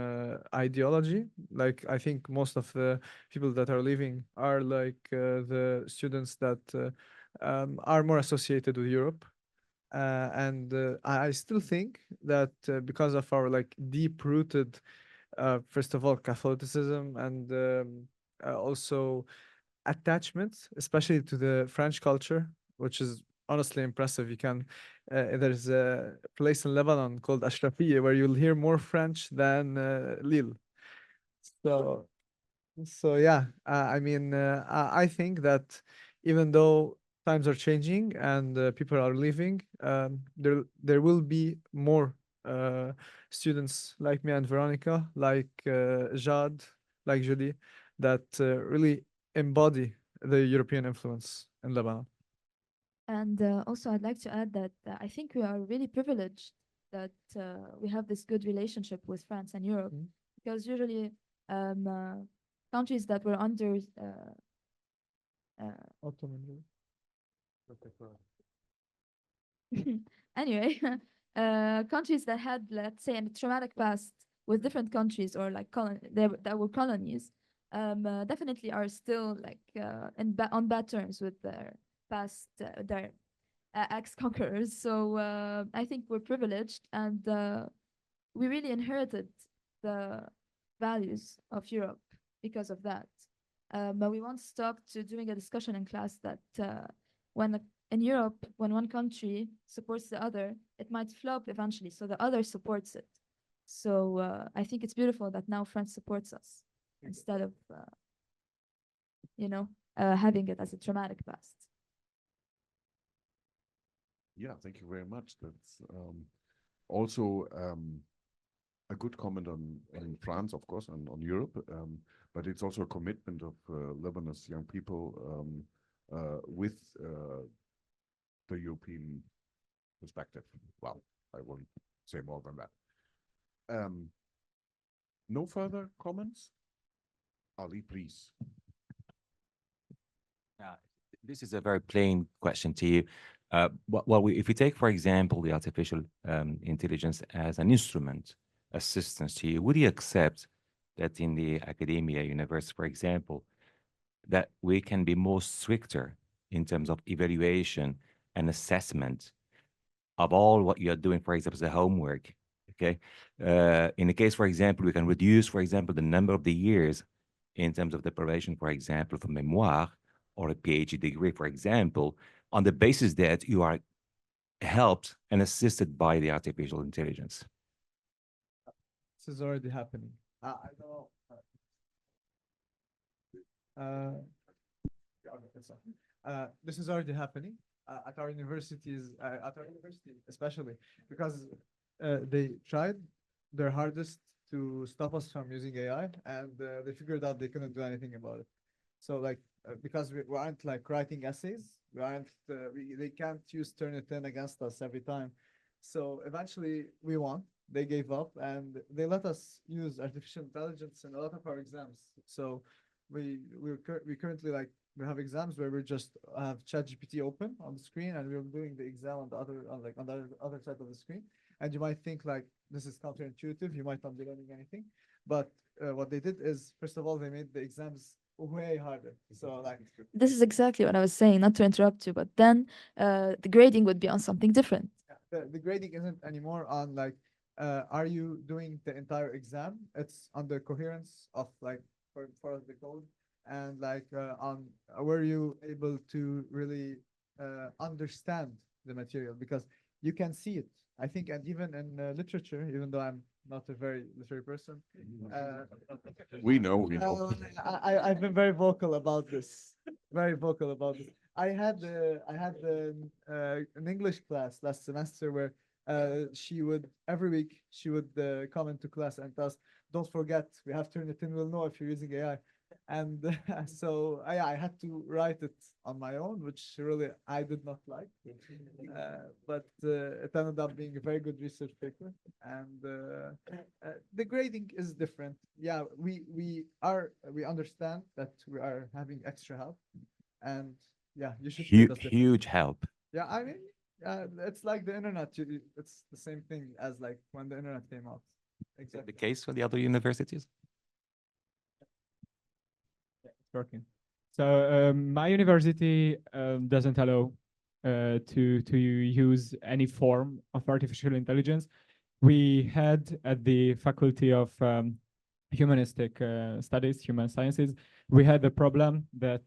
ideology. Like, I think most of the people that are leaving are like the students that are more associated with Europe. And I still think that because of our like deep-rooted, first of all, Catholicism, and also attachment, especially to the French culture, which is honestly impressive. You can, there's a place in Lebanon called Ashrafiyeh where you'll hear more French than Lille. So yeah, I mean, I think that even though times are changing and people are leaving, there will be more students like me and Veronica, like Jad, like Julie, that really embody the European influence in Lebanon. And also, I'd like to add that I think we are really privileged that we have this good relationship with France and Europe, because usually countries that were under Ottoman. anyway, countries that had, let's say, a traumatic past with different countries, or like that were colonies, definitely are still like on bad terms with their past, their ex-conquerors. So I think we're privileged, and we really inherited the values of Europe because of that. But we once talked to doing a discussion in class that in Europe, when one country supports the other, it might flop eventually, so the other supports it. So I think it's beautiful that now France supports us instead of, having it as a traumatic past. Yeah, thank you very much. That's also a good comment on France, of course, and on Europe, but it's also a commitment of Lebanese young people with the European perspective. Well, I won't say more than that. No further comments? Ali, please. This is a very plain question to you. If we take, for example, the artificial intelligence as an instrument, assistance to you, would you accept that in the academia, university, for example, that we can be more stricter in terms of evaluation and assessment of all what you are doing, for example, the homework, okay? In the case, for example, we can reduce, for example, the number of the years in terms of the preparation, for example, for memoir or a PhD degree, for example, on the basis that you are helped and assisted by the artificial intelligence. This is already happening. I don't know. This is already happening at our universities, especially because they tried their hardest to stop us from using AI, and they figured out they couldn't do anything about it. So like, because we aren't like writing essays, we aren't, they can't use Turnitin against us every time. So eventually we won. They gave up, and they let us use artificial intelligence in a lot of our exams. So we currently, like, we have exams where we just have ChatGPT open on the screen, and we're doing the exam on the other side of the screen. And you might think like this is counterintuitive, you might not be learning anything, but what they did is, first of all, they made the exams way harder. So like This is exactly what I was saying, not to interrupt you, but then the grading would be on something different. the grading isn't anymore on like are you doing the entire exam? It's on the coherence of like for the code and like on were you able to really understand the material, because you can see it. I think, and even in literature, even though I'm not a very literary person, We know. I've been very vocal about this. Very vocal about this. I had an English class last semester where she would every week she would come into class and tell us, "Don't forget, we have Turnitin. We'll know if you're using AI." And so I had to write it on my own, which really I did not like. But it ended up being a very good research paper. And the grading is different. Yeah, we understand that we are having extra help, and yeah, you should treat us differently. Huge help. Yeah, I mean, it's like the internet. It's the same thing as like when the internet came out. Is that Exactly. the case for the other universities? Working. So my university doesn't allow to use any form of artificial intelligence. We had at the Faculty of Humanistic Studies, Human Sciences, we had the problem that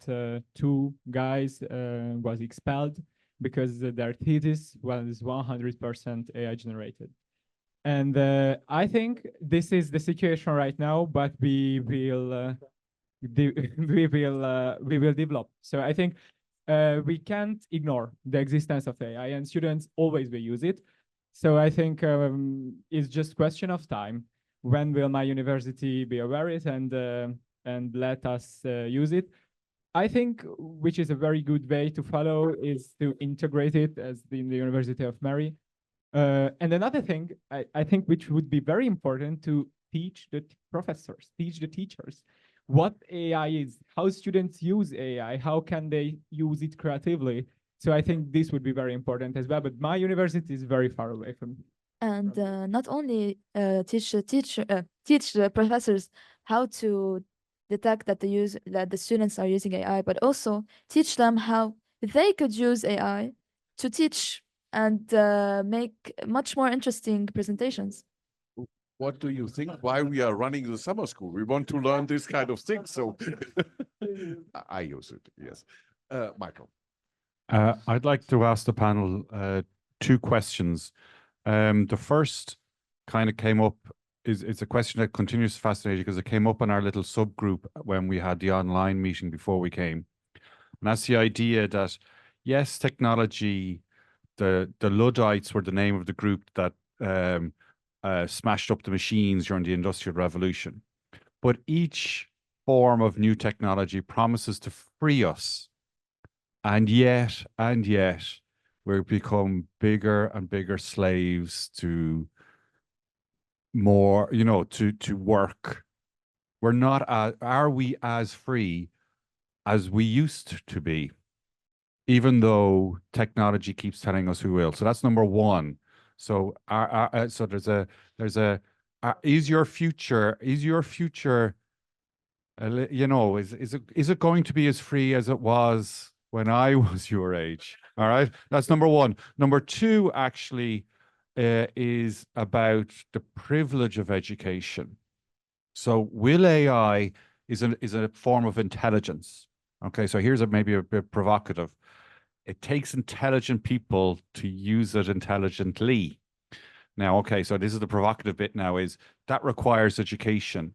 two guys was expelled because their thesis was 100% AI generated. And I think this is the situation right now, but we will we will develop. So I think we can't ignore the existence of AI, and students always will use it. So I think it's just question of time. When will my university be aware it and let us use it? I think which is a very good way to follow is to integrate it as in the University of Mary. And another thing I think which would be very important to teach the professors, teach the teachers what AI is, how students use AI, how can they use it creatively. So I think this would be very important as well, but my university is very far away from. And not only teach the professors how to detect that the students are using AI, but also teach them how they could use AI to teach and make much more interesting presentations. What do you think? Why we are running the summer school? We want to learn this kind of thing. So I use it. Yes, Michael. I'd like to ask the panel two questions. The first kind of came up it's a question that continues to fascinate because it came up in our little subgroup when we had the online meeting before we came. And that's the idea that, yes, technology, the Luddites were the name of the group that smashed up the machines during the Industrial Revolution. But each form of new technology promises to free us. And yet, we've become bigger and bigger slaves to more, to work. We're not, are we as free as we used to be, even though technology keeps telling us who will? So that's number one. So, so is your future, is it going to be as free as it was when I was your age? All right, that's number one. Number two, actually, is about the privilege of education. So, will AI is a form of intelligence? Okay, so here's maybe a bit provocative. It takes intelligent people to use it intelligently. Now, okay, so this is the provocative bit now, is that requires education.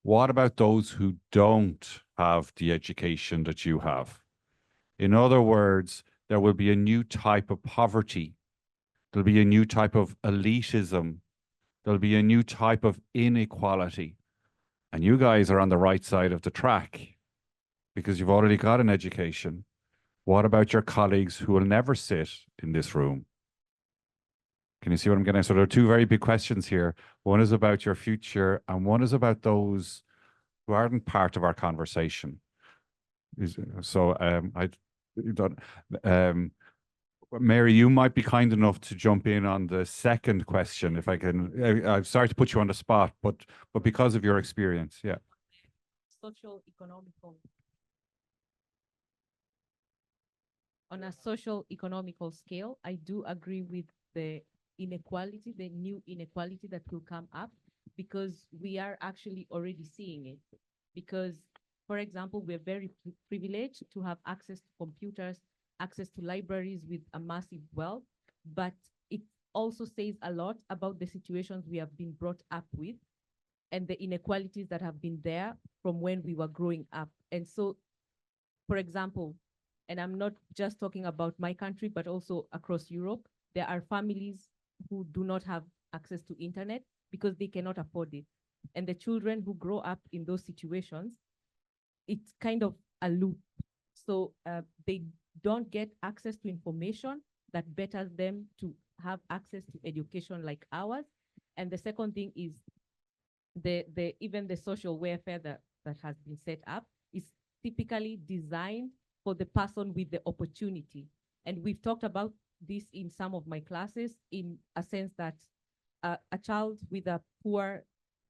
What about those who don't have the education that you have? In other words, there will be a new type of poverty. There'll be a new type of elitism. There'll be a new type of inequality. And you guys are on the right side of the track because you've already got an education. What about your colleagues who will never sit in this room? Can you see what I'm getting at? So there are two very big questions here. One is about your future, and one is about those who aren't part of our conversation. Mary, you might be kind enough to jump in on the second question, if I can. I'm sorry to put you on the spot, but because of your experience, yeah. social economical scale, I do agree with the inequality, the new inequality that will come up, because we are actually already seeing it. Because, for example, we're very privileged to have access to computers, access to libraries with a massive wealth, but it also says a lot about the situations we have been brought up with and the inequalities that have been there from when we were growing up. And so, for example, and I'm not just talking about my country, but also across Europe, there are families who do not have access to internet because they cannot afford it. And the children who grow up in those situations, it's kind of a loop. So they don't get access to information that betters them to have access to education like ours. And the second thing is even the social welfare that has been set up is typically designed for the person with the opportunity. And we've talked about this in some of my classes, in a sense that a child with a poor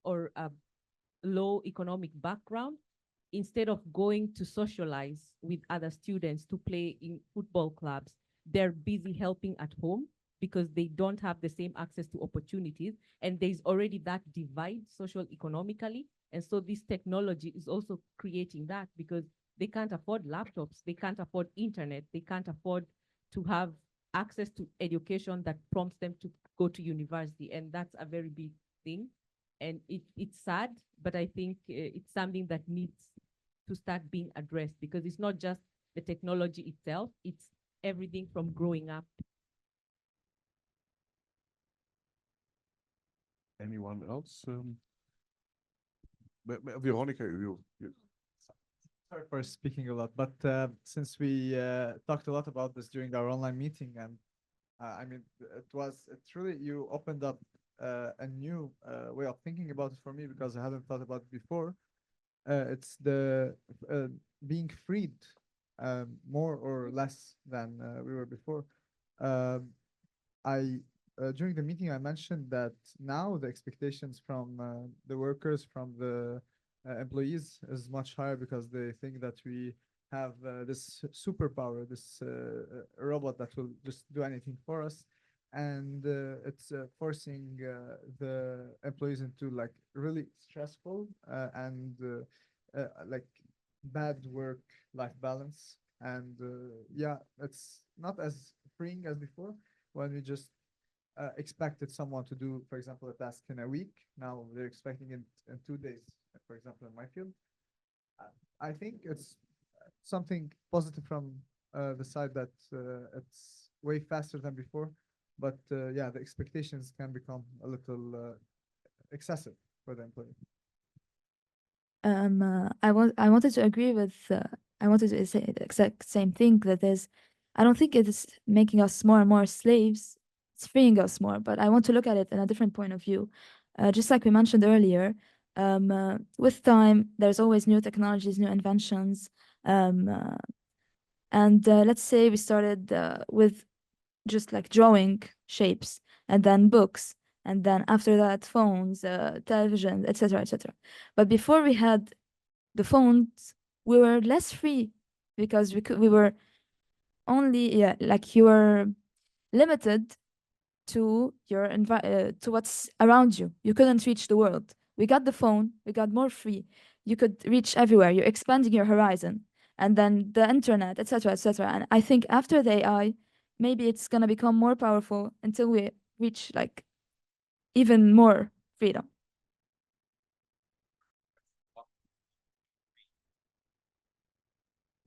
or a low economic background, instead of going to socialize with other students to play in football clubs, they're busy helping at home because they don't have the same access to opportunities. And there's already that divide social economically. And so this technology is also creating that, because they can't afford laptops, they can't afford internet, they can't afford to have access to education that prompts them to go to university. And that's a very big thing. And it's sad, but I think it's something that needs to start being addressed, because it's not just the technology itself, it's everything from growing up. Anyone else? Veronica, you Sorry for speaking a lot, but since we talked a lot about this during our online meeting, and I mean, it's really, you opened up a new way of thinking about it for me, because I hadn't thought about it before. It's the being freed more or less than we were before. During the meeting, I mentioned that now the expectations from the workers, from the employees, is much higher, because they think that we have this superpower, this robot that will just do anything for us. And it's forcing the employees into like really stressful and like bad work-life balance. And yeah, it's not as freeing as before, when we just expected someone to do, for example, a task in a week. Now they're expecting it in 2 days, for example, in my field. I think it's something positive from the side that it's way faster than before. But yeah, the expectations can become a little excessive for the employee. I wanted to agree with, I wanted to say the exact same thing, that I don't think it is making us more and more slaves. It's freeing us more, but I want to look at it in a different point of view. Just like we mentioned earlier, with time, there's always new technologies, new inventions. And let's say we started with just like drawing shapes, and then books, and then after that phones, television, etc., etc. But before we had the phones, we were less free, because we were only like you were limited to your to what's around you. You couldn't reach the world. We got the phone, we got more free. You could reach everywhere. You're expanding your horizon, and then the internet, etc., etc. And I think after the AI, maybe it's gonna become more powerful until we reach like even more freedom.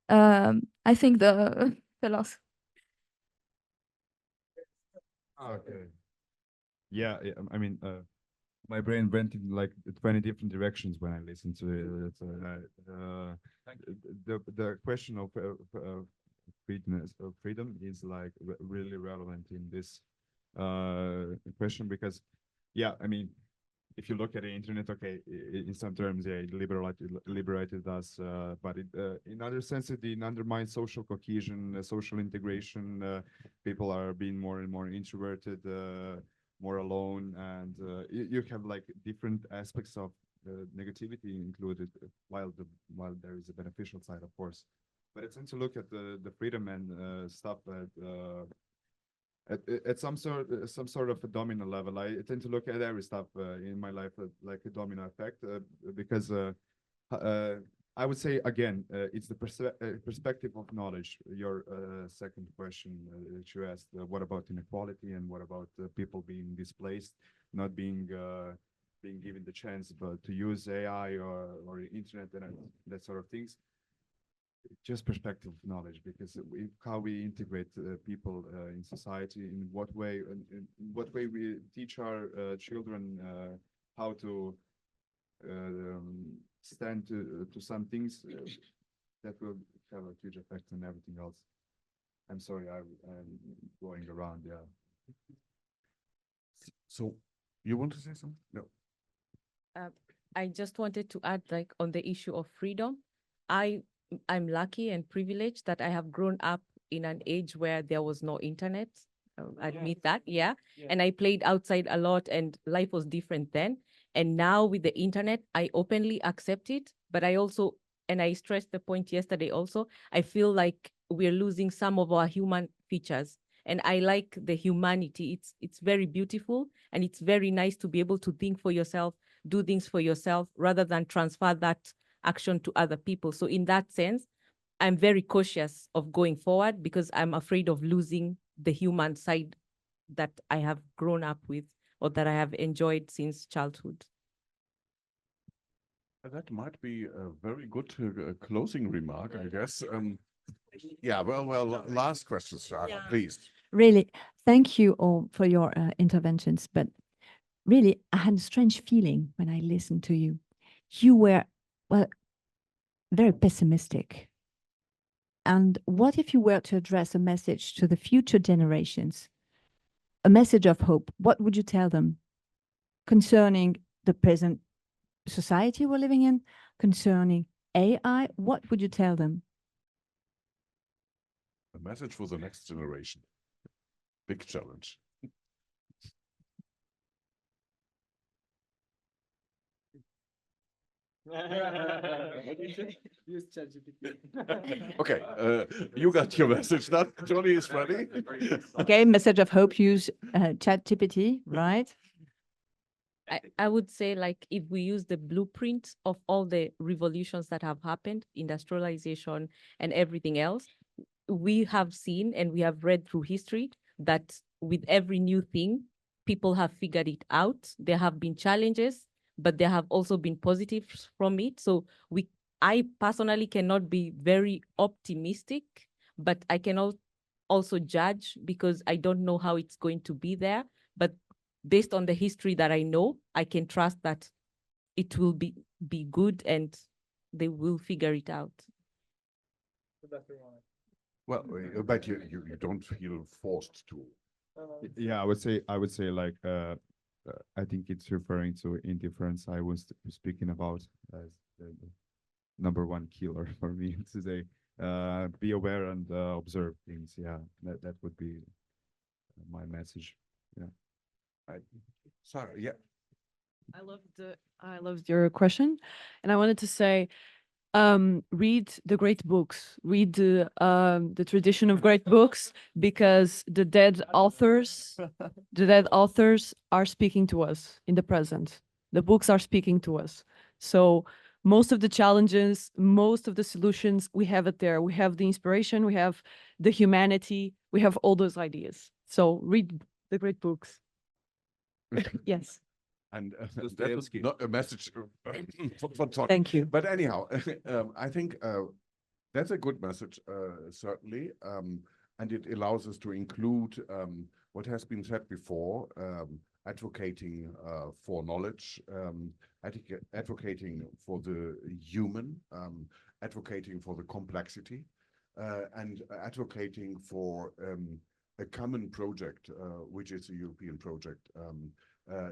I think the philosophy. Okay. Yeah, I mean, my brain went in like 20 different directions when I listened to it. The question of freedom is like really relevant in this question, because, yeah, I mean, if you look at the internet, okay, in some terms, yeah, it liberated us, but in other sense, it undermines social cohesion, social integration. People are being more and more introverted, more alone, and you have like different aspects of negativity included, while there is a beneficial side, of course. But I tend to look at the freedom and stuff at some sort of a domino level. I tend to look at every stuff in my life like a domino effect, because I would say again, it's the perspective of knowledge. Your second question that you asked, what about inequality and what about people being displaced, not being given the chance but to use AI or internet and that sort of things. Just perspective of knowledge, because how we integrate people in society, in what way we teach our children how to stand to some things, that will have a huge effect on everything else. I'm sorry, I'm going around. Yeah. So you want to say something? No. I just wanted to add, like, on the issue of freedom, I'm lucky and privileged that I have grown up in an age where there was no internet. I admit that, yeah. And I played outside a lot and life was different then. And now with the internet, I openly accept it. But I also, and I stressed the point yesterday also, I feel like we're losing some of our human features. And I like the humanity. It's very beautiful and it's very nice to be able to think for yourself, do things for yourself, rather than transfer that action to other people. So in that sense, I'm very cautious of going forward because I'm afraid of losing the human side that I have grown up with or that I have enjoyed since childhood. That might be a very good closing remark, I guess. Yeah, well, last question, Sarah, please. Really, thank you all for your interventions. But really, I had a strange feeling when I listened to you. You were, well, very pessimistic. And what if you were to address a message to the future generations, a message of hope? What would you tell them concerning the present society we're living in, concerning AI? What would you tell them? A message for the next generation. Big challenge. Okay, you got your message. Now Johnny is ready. Okay, message of hope, use ChatGPT, right? I would say, like, if we use the blueprint of all the revolutions that have happened, industrialization and everything else, we have seen and we have read through history that with every new thing, people have figured it out. There have been challenges, but there have also been positives from it. So I personally cannot be very optimistic, but I cannot also judge because I don't know how it's going to be there. But based on the history that I know, I can trust that it will be good and they will figure it out. Well, but you don't feel forced to. Yeah, I would say like I think it's referring to indifference. I was speaking about as the number one killer for me today. Be aware and observe things. Yeah, that would be my message. Yeah. Sorry, yeah. I loved your question, and I wanted to say, read the great books, read the tradition of great books, because the dead authors are speaking to us in the present. The books are speaking to us. So most of the challenges, most of the solutions, we have it there. We have the inspiration, we have the humanity, we have all those ideas. So read the great books. Yes. And that's not a message for Todd. Thank you. But anyhow, I think that's a good message, certainly. And it allows us to include what has been said before, advocating for knowledge, advocating for the human, advocating for the complexity, and advocating for a common project, which is a European project,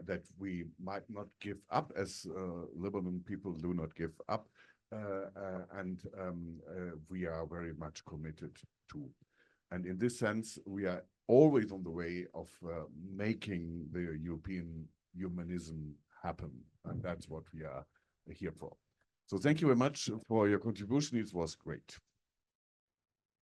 that we might not give up, as Lebanon people do not give up, and we are very much committed to. And in this sense, we are always on the way of making the European humanism happen. And that's what we are here for. So thank you very much for your contribution. It was great.